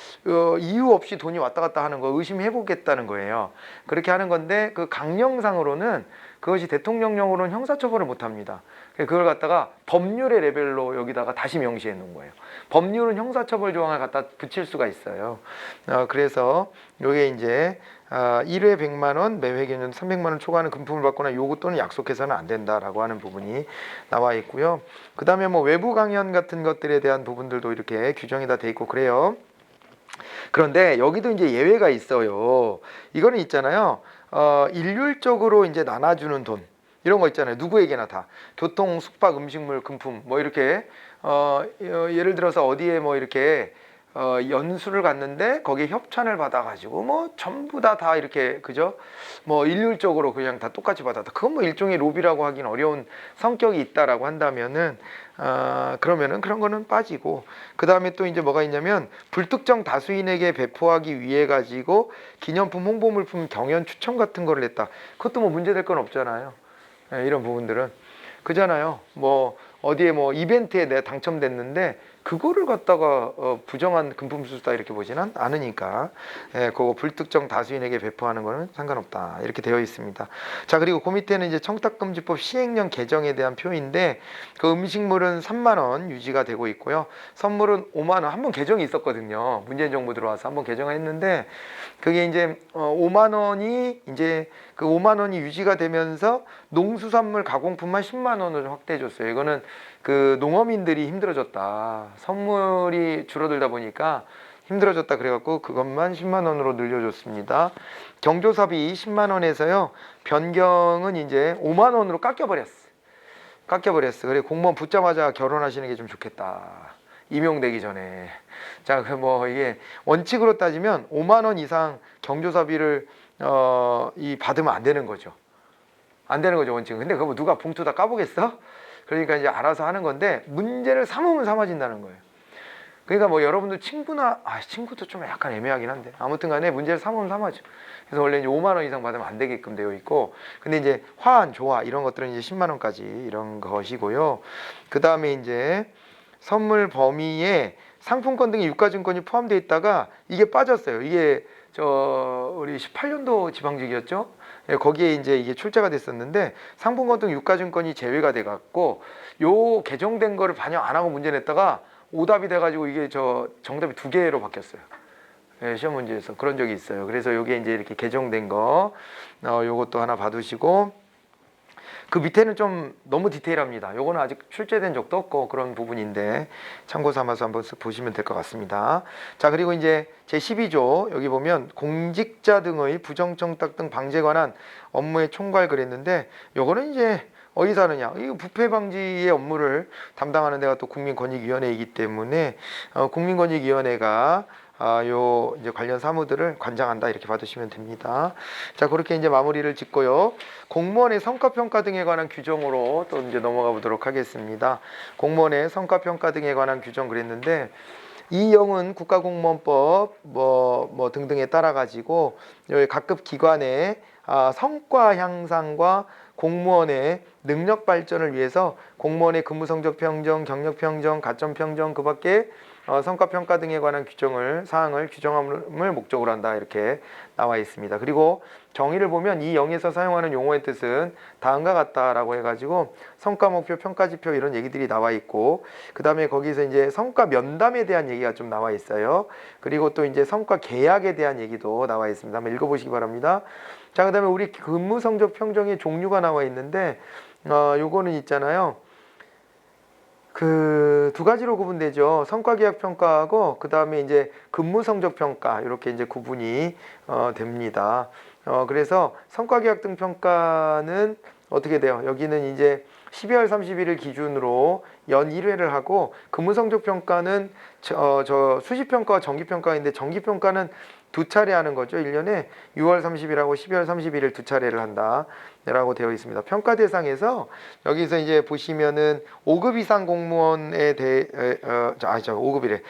Speaker 1: 이유 없이 돈이 왔다 갔다 하는 거 의심해 보겠다는 거예요. 그렇게 하는 건데, 그 강령상으로는 그것이 대통령령으로는 형사처벌을 못 합니다. 그걸 갖다가 법률의 레벨로 여기다가 다시 명시해 놓은 거예요. 법률은 형사처벌 조항을 갖다 붙일 수가 있어요. 그래서 요게 이제 1회 100만 원, 매회 개년 300만 원 초과하는 금품을 받거나 요구 또는 약속해서는 안 된다라고 하는 부분이 나와 있고요. 그 다음에 뭐 외부 강연 같은 것들에 대한 부분들도 이렇게 규정이 다 돼 있고 그래요. 그런데 여기도 이제 예외가 있어요. 이거는 있잖아요. 일률적으로 이제 나눠주는 돈, 이런 거 있잖아요. 누구에게나 다 교통, 숙박, 음식물, 금품 뭐 이렇게 예를 들어서 어디에 뭐 이렇게 연수를 갔는데 거기에 협찬을 받아가지고 뭐 전부 다 이렇게 그죠? 뭐 일률적으로 그냥 다 똑같이 받았다. 그건 뭐 일종의 로비라고 하긴 어려운 성격이 있다라고 한다면은 그러면은 그런 거는 빠지고, 그 다음에 또 이제 뭐가 있냐면 불특정 다수인에게 배포하기 위해 가지고 기념품, 홍보물품, 경연 추천 같은 거를 냈다. 그것도 뭐 문제될 건 없잖아요. 이런 부분들은 그잖아요. 뭐 어디에 뭐 이벤트에 내가 당첨됐는데 그거를 갖다가 부정한 금품수수다 이렇게 보지는 않으니까 그거 불특정 다수인에게 배포하는 거는 상관없다 이렇게 되어 있습니다. 자, 그리고 그 밑에는 이제 청탁금지법 시행령 개정에 대한 표인데, 그 음식물은 3만 원 유지가 되고 있고요. 선물은 5만 원. 한번 개정이 있었거든요. 문재인 정부 들어와서 한번 개정했는데, 그게 이제 5만 원이 이제 그 5만 원이 유지가 되면서 농수산물 가공품만 10만 원으로 확대해 줬어요. 이거는 그 농어민들이 힘들어졌다, 선물이 줄어들다 보니까 힘들어졌다 그래갖고 그것만 10만 원으로 늘려줬습니다. 경조사비 10만 원에서요 변경은 이제 5만 원으로 깎여버렸어. 그래, 공무원 붙자마자 결혼하시는 게 좀 좋겠다, 임용되기 전에. 자, 그 뭐 이게 원칙으로 따지면 5만 원 이상 경조사비를 받으면 안 되는 거죠. 안 되는 거죠, 원칙은. 근데 그거 뭐 누가 봉투 다 까보겠어? 그러니까 이제 알아서 하는 건데, 문제를 삼으면 삼아진다는 거예요. 그러니까 뭐 여러분들 친구나, 친구도 좀 약간 애매하긴 한데, 아무튼 간에 문제를 삼으면 삼아져. 그래서 원래 이제 5만 원 이상 받으면 안 되게끔 되어 있고, 근데 이제 화환, 조화 이런 것들은 이제 10만 원까지 이런 것이고요. 그 다음에 이제 선물 범위에 상품권 등의 유가증권이 포함되어 있다가 이게 빠졌어요. 이게 우리 18년도 지방직이었죠. 거기에 이제 이게 출제가 됐었는데, 상품권 등 유가증권이 제외가 돼 갖고 요 개정된 거를 반영 안 하고 문제 냈다가 오답이 돼 가지고 이게 정답이 2개로 바뀌었어요. 시험 문제에서 그런 적이 있어요. 그래서 요게 이제 이렇게 개정된 거 요것도 하나 봐두시고, 그 밑에는 좀 너무 디테일합니다. 요거는 아직 출제된 적도 없고 그런 부분인데 참고 삼아서 한번 보시면 될 것 같습니다. 자, 그리고 이제 제12조 여기 보면 공직자 등의 부정청탁 등 방지에 관한 업무의 총괄 그랬는데, 요거는 이제 어디서 하느냐, 이 부패 방지의 업무를 담당하는 데가 또 국민권익위원회이기 때문에 국민권익위원회가 요 이제 관련 사무들을 관장한다 이렇게 봐두시면 됩니다. 자, 그렇게 이제 마무리를 짓고요. 공무원의 성과평가 등에 관한 규정으로 또 이제 넘어가 보도록 하겠습니다. 공무원의 성과평가 등에 관한 규정 그랬는데, 이 영은 국가공무원법 뭐 등등에 따라 가지고 여기 각급 기관의 성과 향상과 공무원의 능력 발전을 위해서 공무원의 근무 성적 평정, 경력 평정, 가점 평정, 그밖에 성과 평가 등에 관한 사항을 규정함을 목적으로 한다 이렇게 나와 있습니다. 그리고 정의를 보면 이 영에서 사용하는 용어의 뜻은 다음과 같다라고 해가지고 성과 목표, 평가 지표 이런 얘기들이 나와 있고, 그 다음에 거기서 이제 성과 면담에 대한 얘기가 좀 나와 있어요. 그리고 또 이제 성과 계약에 대한 얘기도 나와 있습니다. 한번 읽어보시기 바랍니다. 자, 그 다음에 우리 근무 성적 평정의 종류가 나와 있는데, 요거는 있잖아요. 그 두 가지로 구분되죠. 성과계약 평가하고 그 다음에 이제 근무 성적 평가, 이렇게 이제 구분이 됩니다. 그래서 성과계약 등 평가는 어떻게 돼요? 여기는 이제 12월 31일 기준으로 연 1회를 하고, 근무 성적 평가는 수시평가와 정기평가인데 정기평가는 2차례 하는 거죠. 1년에 6월 30일하고 12월 31일 2차례를 한다 라고 되어 있습니다. 평가 대상에서 여기서 이제 보시면은 5급 이상 공무원에 대해 5급이래.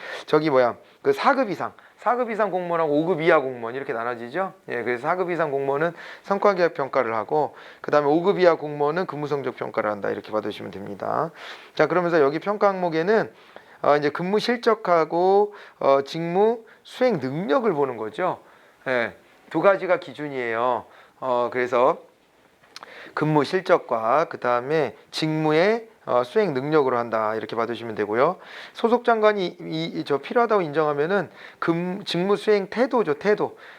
Speaker 1: 그 4급 이상 4급 이상 공무원하고 5급 이하 공무원 이렇게 나눠지죠. 예, 그래서 4급 이상 공무원은 성과계약 평가를 하고 그 다음에 5급 이하 공무원은 근무성적 평가를 한다 이렇게 받으시면 됩니다. 자, 그러면서 여기 평가 항목에는 이제 근무 실적하고 직무 수행 능력을 보는 거죠. 예, 두 가지가 기준이에요. 그래서 근무 실적과 그 다음에 직무의 수행 능력으로 한다 이렇게 받으시면 되고요. 소속 장관이 저 필요하다고 인정하면은 직무 수행 태도죠.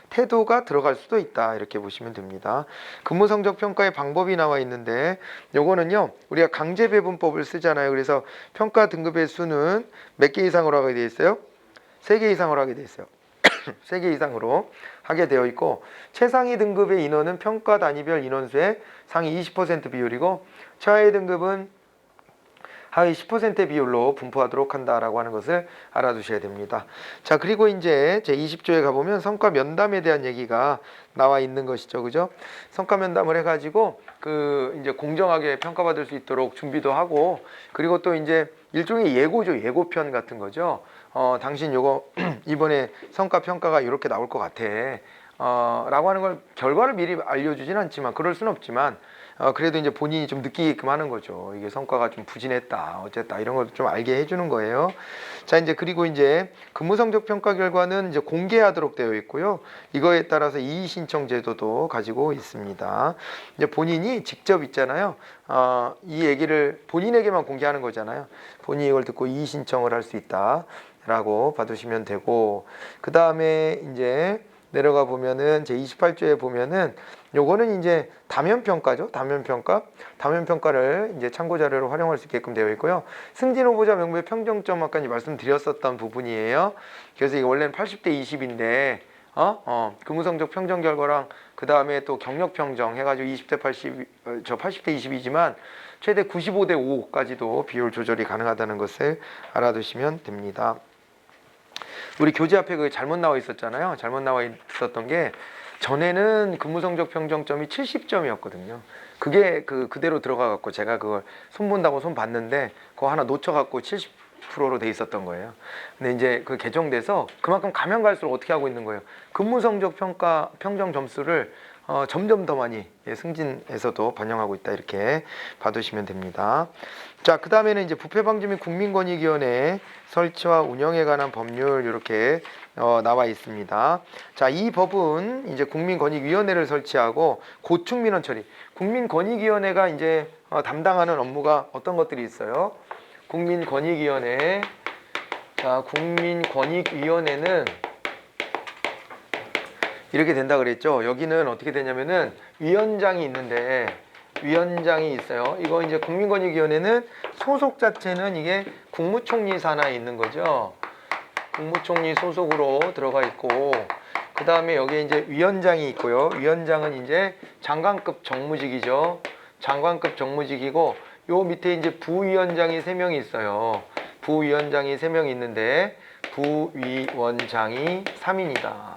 Speaker 1: 태도가 들어갈 수도 있다 이렇게 보시면 됩니다. 근무 성적 평가의 방법이 나와 있는데 요거는요 우리가 강제 배분법을 쓰잖아요. 그래서 평가 등급의 수는 몇 개 이상으로 하게 되어 있어요? 3개 이상으로 하게 되어 있어요. 3개 이상으로 하게 되어 있고 최상위 등급의 인원은 평가 단위별 인원수의 상위 20% 비율이고 최하위 등급은 하위 10% 비율로 분포하도록 한다라고 하는 것을 알아두셔야 됩니다. 자, 그리고 이제 제 20조에 가보면 성과 면담에 대한 얘기가 나와 있는 것이죠. 그죠? 성과 면담을 해가지고 그 이제 공정하게 평가받을 수 있도록 준비도 하고 그리고 또 이제 일종의 예고죠. 예고편 같은 거죠. 당신 요거 이번에 성과 평가가 이렇게 나올 것 같아. 라고 하는 걸 결과를 미리 알려주진 않지만 그럴 순 없지만 그래도 이제 본인이 좀 느끼게끔 하는 거죠. 이게 성과가 좀 부진했다, 어쨌다 이런 걸 좀 알게 해주는 거예요. 자, 이제 그리고 이제 근무 성적 평가 결과는 이제 공개하도록 되어 있고요. 이거에 따라서 이의 신청 제도도 가지고 있습니다. 이제 본인이 직접 있잖아요. 이 얘기를 본인에게만 공개하는 거잖아요. 본인이 이걸 듣고 이의 신청을 할 수 있다라고 받으시면 되고 그 다음에 이제 내려가 보면은 제 28조에 보면은 요거는 이제 다면평가죠. 다면평가를 이제 참고 자료로 활용할 수 있게끔 되어 있고요. 승진 후보자 명부의 평정점 아까 말씀드렸었던 부분이에요. 그래서 이게 원래는 80대 20인데 근무성적 평정 결과랑 그 다음에 또 경력 평정 해가지고 20대 80, 80대 20이지만 최대 95대 5까지도 비율 조절이 가능하다는 것을 알아두시면 됩니다. 우리 교재 앞에 그게 잘못 나와 있었잖아요. 잘못 나와 있었던 게 전에는 근무성적 평정점이 70점이었거든요. 그게 그대로 들어가 갖고 제가 그걸 손 본다고 손 봤는데 그거 하나 놓쳐 갖고 70%로 돼 있었던 거예요. 근데 이제 그 개정돼서 그만큼 가면 갈수록 어떻게 하고 있는 거예요. 근무성적 평가 평정 점수를 점점 더 많이 승진에서도 반영하고 있다 이렇게 봐두시면 됩니다. 자, 그 다음에는 이제 부패방지 및 국민권익위원회 설치와 운영에 관한 법률 이렇게 나와 있습니다. 자, 이 법은 이제 국민권익위원회를 설치하고 고충민원 처리. 국민권익위원회가 이제 담당하는 업무가 어떤 것들이 있어요? 국민권익위원회. 자, 국민권익위원회는 이렇게 된다 그랬죠. 여기는 어떻게 되냐면은 위원장이 있는데 위원장이 있어요. 이거 이제 국민권익위원회는 소속 자체는 이게 국무총리 산하에 있는 거죠. 국무총리 소속으로 들어가 있고 그 다음에 여기에 이제 위원장이 있고요. 위원장은 이제 장관급 정무직이죠. 장관급 정무직이고 요 밑에 이제 부위원장이 3명이 있어요. 부위원장이 3명이 있는데 부위원장이 3인이다.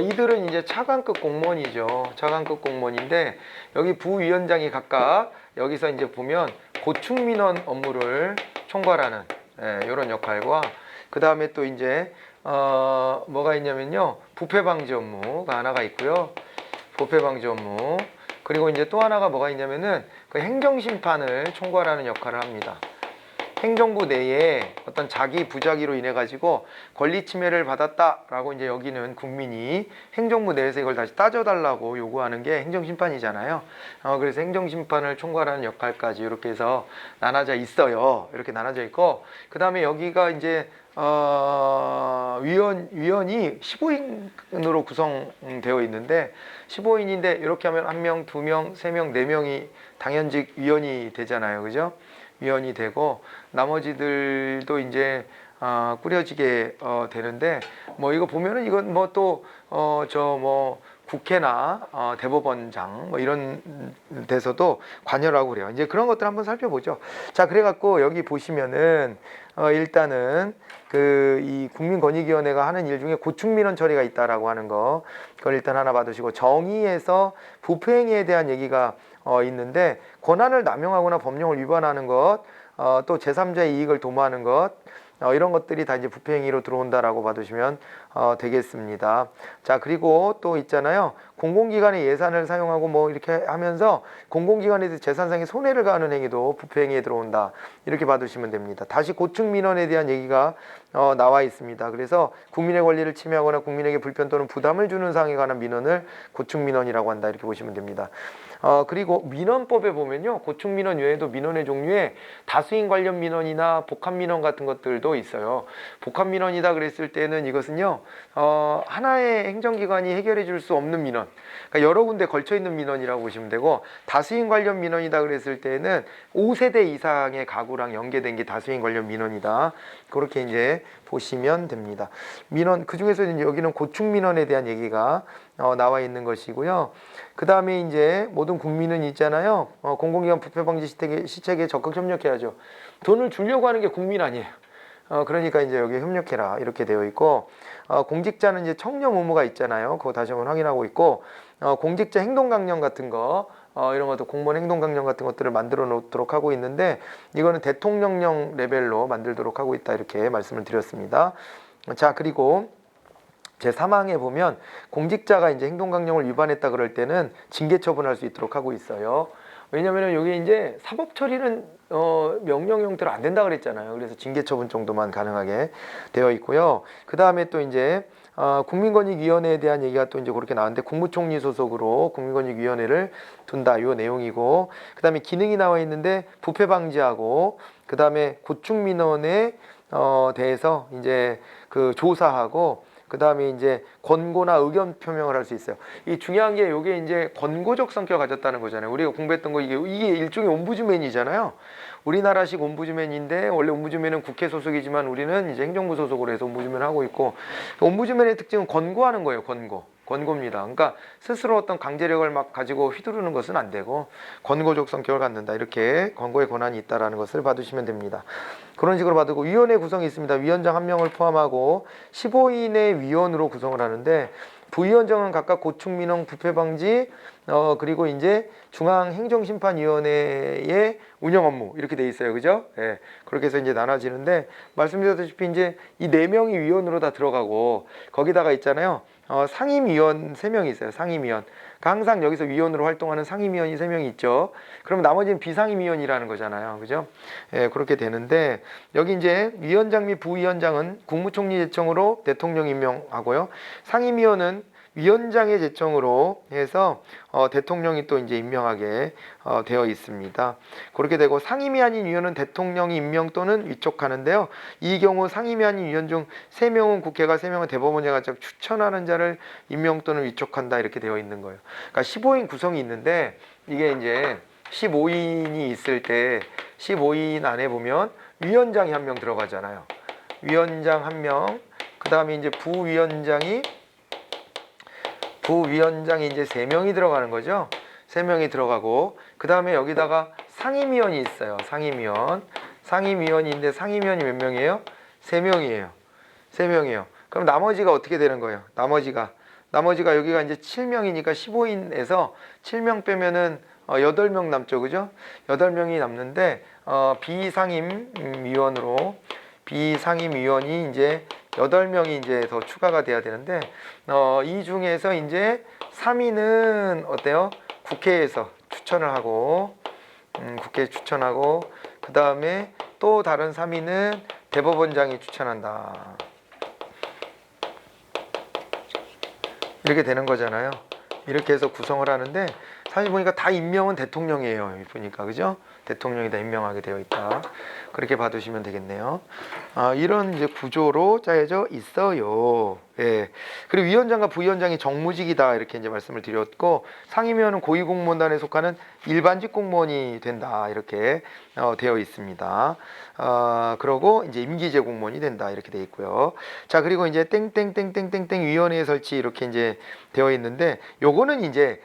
Speaker 1: 이들은 이제 차관급 공무원이죠. 차관급 공무원인데 여기 부위원장이 각각 여기서 이제 보면 고충민원 업무를 총괄하는 이런 역할과 그 다음에 또 이제 뭐가 있냐면요. 부패방지 업무가 하나가 있고요. 부패방지 업무 그리고 이제 또 하나가 뭐가 있냐면은 그 행정심판을 총괄하는 역할을 합니다. 행정부 내에 어떤 자기 부작위로 인해 가지고 권리 침해를 받았다라고 이제 여기는 국민이 행정부 내에서 이걸 다시 따져달라고 요구하는 게 행정심판이잖아요. 그래서 행정심판을 총괄하는 역할까지 이렇게 해서 나눠져 있어요. 이렇게 나눠져 있고 그 다음에 여기가 이제 위원이 15인으로 구성되어 있는데 15인인데 이렇게 하면 1명, 2명, 3명, 4명이 당연직 위원이 되잖아요. 그죠? 위원이 되고 나머지들도 이제 꾸려지게 되는데 뭐 이거 보면은 이건 뭐 또 국회나 대법원장 뭐 이런 데서도 관여를 하고 그래요. 이제 그런 것들 한번 살펴보죠. 자, 그래갖고 여기 보시면은 일단은 이 국민권익위원회가 하는 일 중에 고충민원 처리가 있다라고 하는 거 그걸 일단 하나 봐두시고 정의에서 부패행위에 대한 얘기가 있는데 권한을 남용하거나 법령을 위반하는 것, 또 제3자의 이익을 도모하는 것 이런 것들이 다 이제 부패행위로 들어온다라고 봐두시면 되겠습니다. 자, 그리고 또 있잖아요. 공공기관의 예산을 사용하고 뭐 이렇게 하면서 공공기관에 재산상의 손해를 가하는 행위도 부패행위에 들어온다. 이렇게 봐두시면 됩니다. 다시 고충민원에 대한 얘기가 나와 있습니다. 그래서 국민의 권리를 침해하거나 국민에게 불편 또는 부담을 주는 사항에 관한 민원을 고충민원이라고 한다. 이렇게 보시면 됩니다. 그리고 민원법에 보면요, 고충민원 외에도 민원의 종류에 다수인 관련 민원이나 복합민원 같은 것들도 있어요. 복합민원이다 그랬을 때는 이것은요, 하나의 행정기관이 해결해 줄 수 없는 민원, 그러니까 여러 군데 걸쳐 있는 민원이라고 보시면 되고, 다수인 관련 민원이다 그랬을 때는 5세대 이상의 가구랑 연계된 게 다수인 관련 민원이다. 그렇게 이제 보시면 됩니다. 민원, 그 중에서 여기는 고충민원에 대한 얘기가 나와 있는 것이고요. 그 다음에 이제 모든 국민은 있잖아요. 공공기관 부패방지 시책에 적극 협력해야죠. 돈을 주려고 하는 게 국민 아니에요. 그러니까 이제 여기 협력해라 이렇게 되어 있고, 공직자는 이제 청렴 의무가 있잖아요. 그거 다시 한번 확인하고 있고, 공직자 행동강령 같은 거, 이런 것도 공무원 행동강령 같은 것들을 만들어 놓도록 하고 있는데, 이거는 대통령령 레벨로 만들도록 하고 있다 이렇게 말씀을 드렸습니다. 자, 그리고 제3항에 보면 공직자가 이제 행동강령을 위반했다 그럴 때는 징계 처분할 수 있도록 하고 있어요. 왜냐면은 여기 이제 사법 처리는 명령 형태로 안 된다 그랬잖아요. 그래서 징계 처분 정도만 가능하게 되어 있고요. 그 다음에 또 이제 국민권익위원회에 대한 얘기가 또 이제 그렇게 나왔는데, 국무총리 소속으로 국민권익위원회를 둔다 이 내용이고, 그 다음에 기능이 나와 있는데 부패 방지하고, 그 다음에 고충민원에 대해서 이제 그 조사하고, 그 다음에 이제 권고나 의견 표명을 할 수 있어요. 이 중요한 게 이게 이제 권고적 성격을 가졌다는 거잖아요. 우리가 공부했던 거 이게 일종의 옴부즈맨이잖아요. 우리나라식 옴부즈맨인데, 원래 옴부즈맨은 국회 소속이지만 우리는 이제 행정부 소속으로 해서 옴부즈맨을 하고 있고, 옴부즈맨의 특징은 권고하는 거예요. 권고입니다. 그러니까 스스로 어떤 강제력을 막 가지고 휘두르는 것은 안 되고 권고적 성격을 갖는다. 이렇게 권고의 권한이 있다라는 것을 봐두시면 됩니다. 그런 식으로 봐두고, 위원회 구성이 있습니다. 위원장 1명을 포함하고 15인의 위원으로 구성을 하는데, 부위원장은 각각 고충민원 부패방지, 그리고 이제 중앙행정심판위원회의 운영 업무 이렇게 돼 있어요. 그죠? 예. 그렇게 해서 이제 나눠지는데, 말씀드렸다시피 이제 이 4명이 위원으로 다 들어가고, 거기다가 있잖아요. 상임위원 3명이 있어요. 상임위원. 그러니까 항상 여기서 위원으로 활동하는 상임위원이 3명이 있죠. 그럼 나머지는 비상임위원이라는 거잖아요. 그죠? 예, 그렇게 되는데, 여기 이제 위원장 및 부위원장은 국무총리 제청으로 대통령이 임명하고요. 상임위원은 위원장의 제청으로 해서 대통령이 또 이제 임명하게 되어 있습니다. 그렇게 되고, 상임위 아닌 위원은 대통령이 임명 또는 위촉하는데요. 이 경우 상임위 아닌 위원 중 3명은 국회가, 3명은 대법원장이 추천하는 자를 임명 또는 위촉한다 이렇게 되어 있는 거예요. 그러니까 15인 구성이 있는데, 이게 이제 15인이 있을 때 15인 안에 보면 위원장이 1명 들어가잖아요. 위원장 1명, 그 다음에 이제 부위원장이 이제 3명이 들어가는 거죠. 3명이 들어가고, 그 다음에 여기다가 상임위원이 있어요. 상임위원인데 상임위원이 몇 명이에요? 3명이에요. 3명이에요. 그럼 나머지가 어떻게 되는 거예요? 나머지가 여기가 이제 7명이니까 15인에서 7명 빼면은 8명 남죠. 그죠? 8명이 남는데, 비상임위원이 이제 8명이 이제 더 추가가 돼야 되는데, 이 중에서 이제 3위는 어때요? 국회에서 추천을 하고, 그 다음에 또 다른 3위는 대법원장이 추천한다. 이렇게 되는 거잖아요. 이렇게 해서 구성을 하는데, 사실 보니까 다 임명은 대통령이에요. 여기 보니까, 그죠? 대통령이 다 임명하게 되어 있다. 그렇게 봐두시면 되겠네요. 이런 이제 구조로 짜여져 있어요. 예. 그리고 위원장과 부위원장이 정무직이다 이렇게 이제 말씀을 드렸고, 상임위원은 고위공무원단에 속하는 일반직 공무원이 된다 이렇게 되어 있습니다. 그러고 이제 임기제 공무원이 된다 이렇게 되어 있고요. 자, 그리고 이제 땡땡땡땡땡땡 위원회 설치 이렇게 이제 되어 있는데, 요거는 이제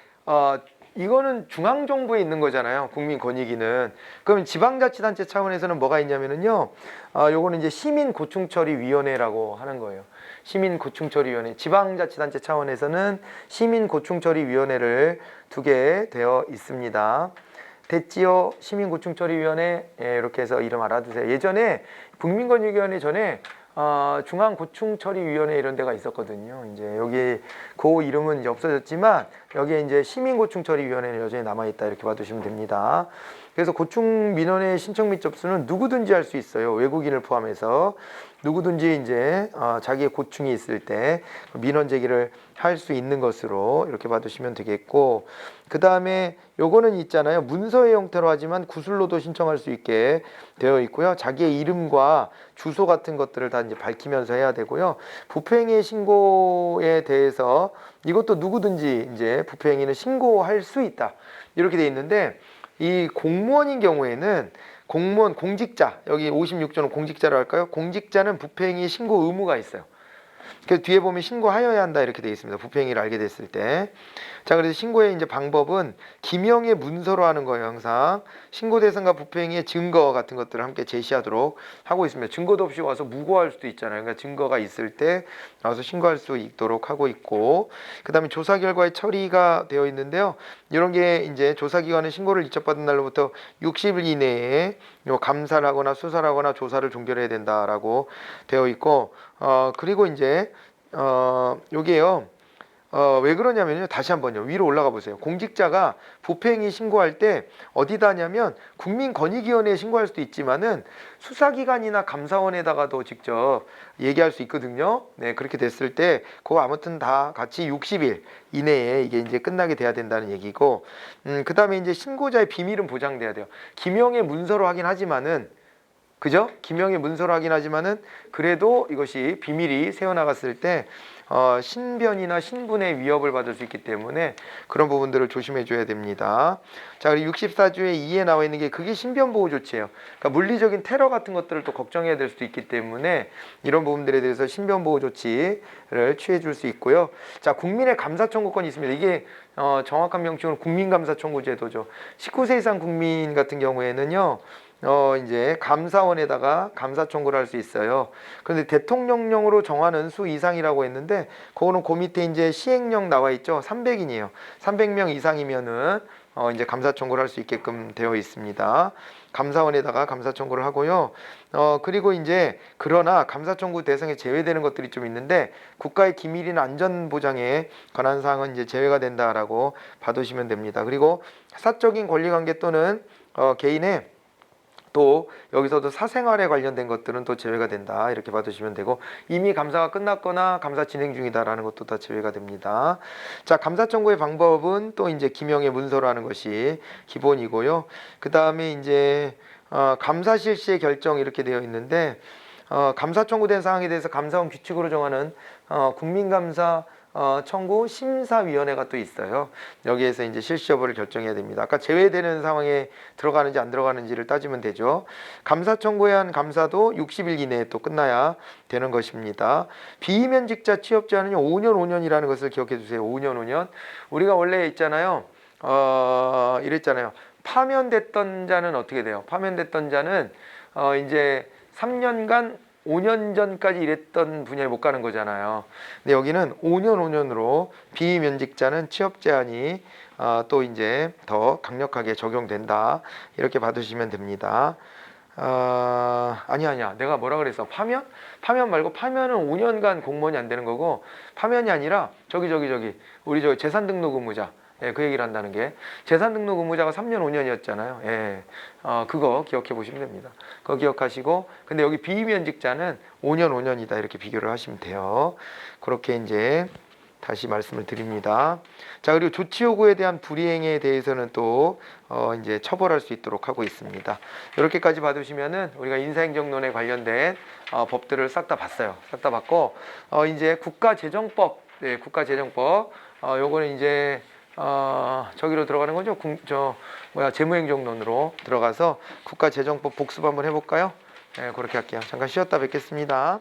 Speaker 1: 이거는 중앙정부에 있는 거잖아요. 국민권익위는. 그럼 지방자치단체 차원에서는 뭐가 있냐면은요, 요거는 이제 시민고충처리위원회라고 하는 거예요. 시민고충처리위원회. 지방자치단체 차원에서는 시민고충처리위원회를 두게 되어 있습니다. 됐지요? 시민고충처리위원회. 예, 이렇게 해서 이름 알아두세요. 예전에 국민권익위원회 전에 중앙고충처리위원회 이런 데가 있었거든요. 이제 여기 그 이름은 이제 없어졌지만 여기에 이제 시민고충처리위원회는 여전히 남아있다 이렇게 봐두시면 됩니다. 그래서 고충민원의 신청 및 접수는 누구든지 할 수 있어요. 외국인을 포함해서 누구든지 이제 자기의 고충이 있을 때 민원 제기를 할 수 있는 것으로 이렇게 봐두시면 되겠고, 그 다음에 요거는 있잖아요. 문서의 형태로 하지만 구술로도 신청할 수 있게 되어 있고요. 자기의 이름과 주소 같은 것들을 다 이제 밝히면서 해야 되고요. 부패행위 신고에 대해서 이것도 누구든지 이제 부패행위는 신고할 수 있다 이렇게 돼 있는데, 이 공무원인 경우에는 공무원 공직자, 여기 56조는 공직자로 할까요? 공직자는 부패행위 신고 의무가 있어요. 그래서 뒤에 보면 신고하여야 한다 이렇게 되어 있습니다. 부패행위를 알게 됐을 때. 자, 그래서 신고의 이제 방법은 기명의 문서로 하는 거예요. 항상 신고 대상과 부패행위의 증거 같은 것들을 함께 제시하도록 하고 있습니다. 증거도 없이 와서 무고할 수도 있잖아요. 그러니까 증거가 있을 때 와서 신고할 수 있도록 하고 있고, 그 다음에 조사 결과의 처리가 되어 있는데요. 이런 게 이제 조사기관은 신고를 이첩받은 날로부터 60일 이내에 감사를 하거나 수사를 하거나 조사를 종결해야 된다라고 되어 있고, 그리고 이제 요게요. 왜 그러냐면요. 다시 한번요. 위로 올라가 보세요. 공직자가 부패행위 신고할 때 어디다 하냐면 국민권익위원회에 신고할 수도 있지만은 수사기관이나 감사원에다가도 직접 얘기할 수 있거든요. 네, 그렇게 됐을 때 그거 아무튼 다 같이 60일 이내에 이게 이제 끝나게 돼야 된다는 얘기고, 그 다음에 이제 신고자의 비밀은 보장돼야 돼요. 기명의 문서로 하긴 하지만은, 그죠? 기명의 문서로 하긴 하지만은 그래도 이것이 비밀이 새어나갔을 때 신변이나 신분의 위협을 받을 수 있기 때문에 그런 부분들을 조심해 줘야 됩니다. 자, 그리고 64조의 2에 나와 있는 게 그게 신변보호 조치예요. 그러니까 물리적인 테러 같은 것들을 또 걱정해야 될 수도 있기 때문에 이런 부분들에 대해서 신변보호 조치를 취해 줄 수 있고요. 자, 국민의 감사 청구권이 있습니다. 이게 정확한 명칭은 국민감사 청구제도죠. 19세 이상 국민 같은 경우에는요. 이제 감사원에다가 감사 청구를 할 수 있어요. 그런데 대통령령으로 정하는 수 이상이라고 했는데, 그거는 그 밑에 이제 시행령 나와 있죠. 300인이에요. 300명 이상이면은 이제 감사 청구를 할 수 있게끔 되어 있습니다. 감사원에다가 감사 청구를 하고요. 그리고 이제 그러나 감사 청구 대상에 제외되는 것들이 좀 있는데, 국가의 기밀이나 안전 보장에 관한 사항은 이제 제외가 된다라고 봐두시면 됩니다. 그리고 사적인 권리관계 또는 개인의 또 여기서도 사생활에 관련된 것들은 또 제외가 된다 이렇게 봐두시면 되고, 이미 감사가 끝났거나 감사 진행 중이다라는 것도 다 제외가 됩니다. 자, 감사 청구의 방법은 또 이제 기명의 문서로 하는 것이 기본이고요. 그 다음에 이제 감사 실시의 결정 이렇게 되어 있는데, 감사 청구된 사항에 대해서 감사원 규칙으로 정하는 국민감사 청구 심사위원회가 또 있어요. 여기에서 이제 실시 여부를 결정해야 됩니다. 아까 제외되는 상황에 들어가는지 안 들어가는지를 따지면 되죠. 감사 청구에 한 감사도 60일 이내에 또 끝나야 되는 것입니다. 비면직자 취업 제한은요 5년 5년이라는 것을 기억해 주세요. 5년 5년. 우리가 원래 있잖아요. 이랬잖아요. 파면됐던 자는 어떻게 돼요? 파면됐던 자는 이제 3년간 5년 전까지 일했던 분야에 못 가는 거잖아요. 근데 여기는 5년 5년으로 비면직자는 취업 제한이 또 이제 더 강력하게 적용된다 이렇게 봐두시면 됩니다. 아니야 내가 뭐라 그랬어? 파면 말고, 파면은 5년간 공무원이 안 되는 거고, 파면이 아니라 저기 우리 저 재산 등록 의무자, 예, 그 얘기를 한다는 게, 재산 등록 의무자가 3년 5년이었잖아요. 예, 그거 기억해 보시면 됩니다. 그거 기억하시고, 근데 여기 비면직자는 5년 5년이다 이렇게 비교를 하시면 돼요. 그렇게 이제 다시 말씀을 드립니다. 자, 그리고 조치 요구에 대한 불이행에 대해서는 또 이제 처벌할 수 있도록 하고 있습니다. 이렇게까지 봐두시면은 우리가 인사행정론에 관련된 법들을 싹 다 봤어요. 싹 다 봤고, 이제 국가재정법, 네, 국가재정법, 요거는 이제 저기로 들어가는 거죠. 재무행정론으로 들어가서 국가재정법 복습 한번 해볼까요? 네, 그렇게 할게요. 잠깐 쉬었다 뵙겠습니다.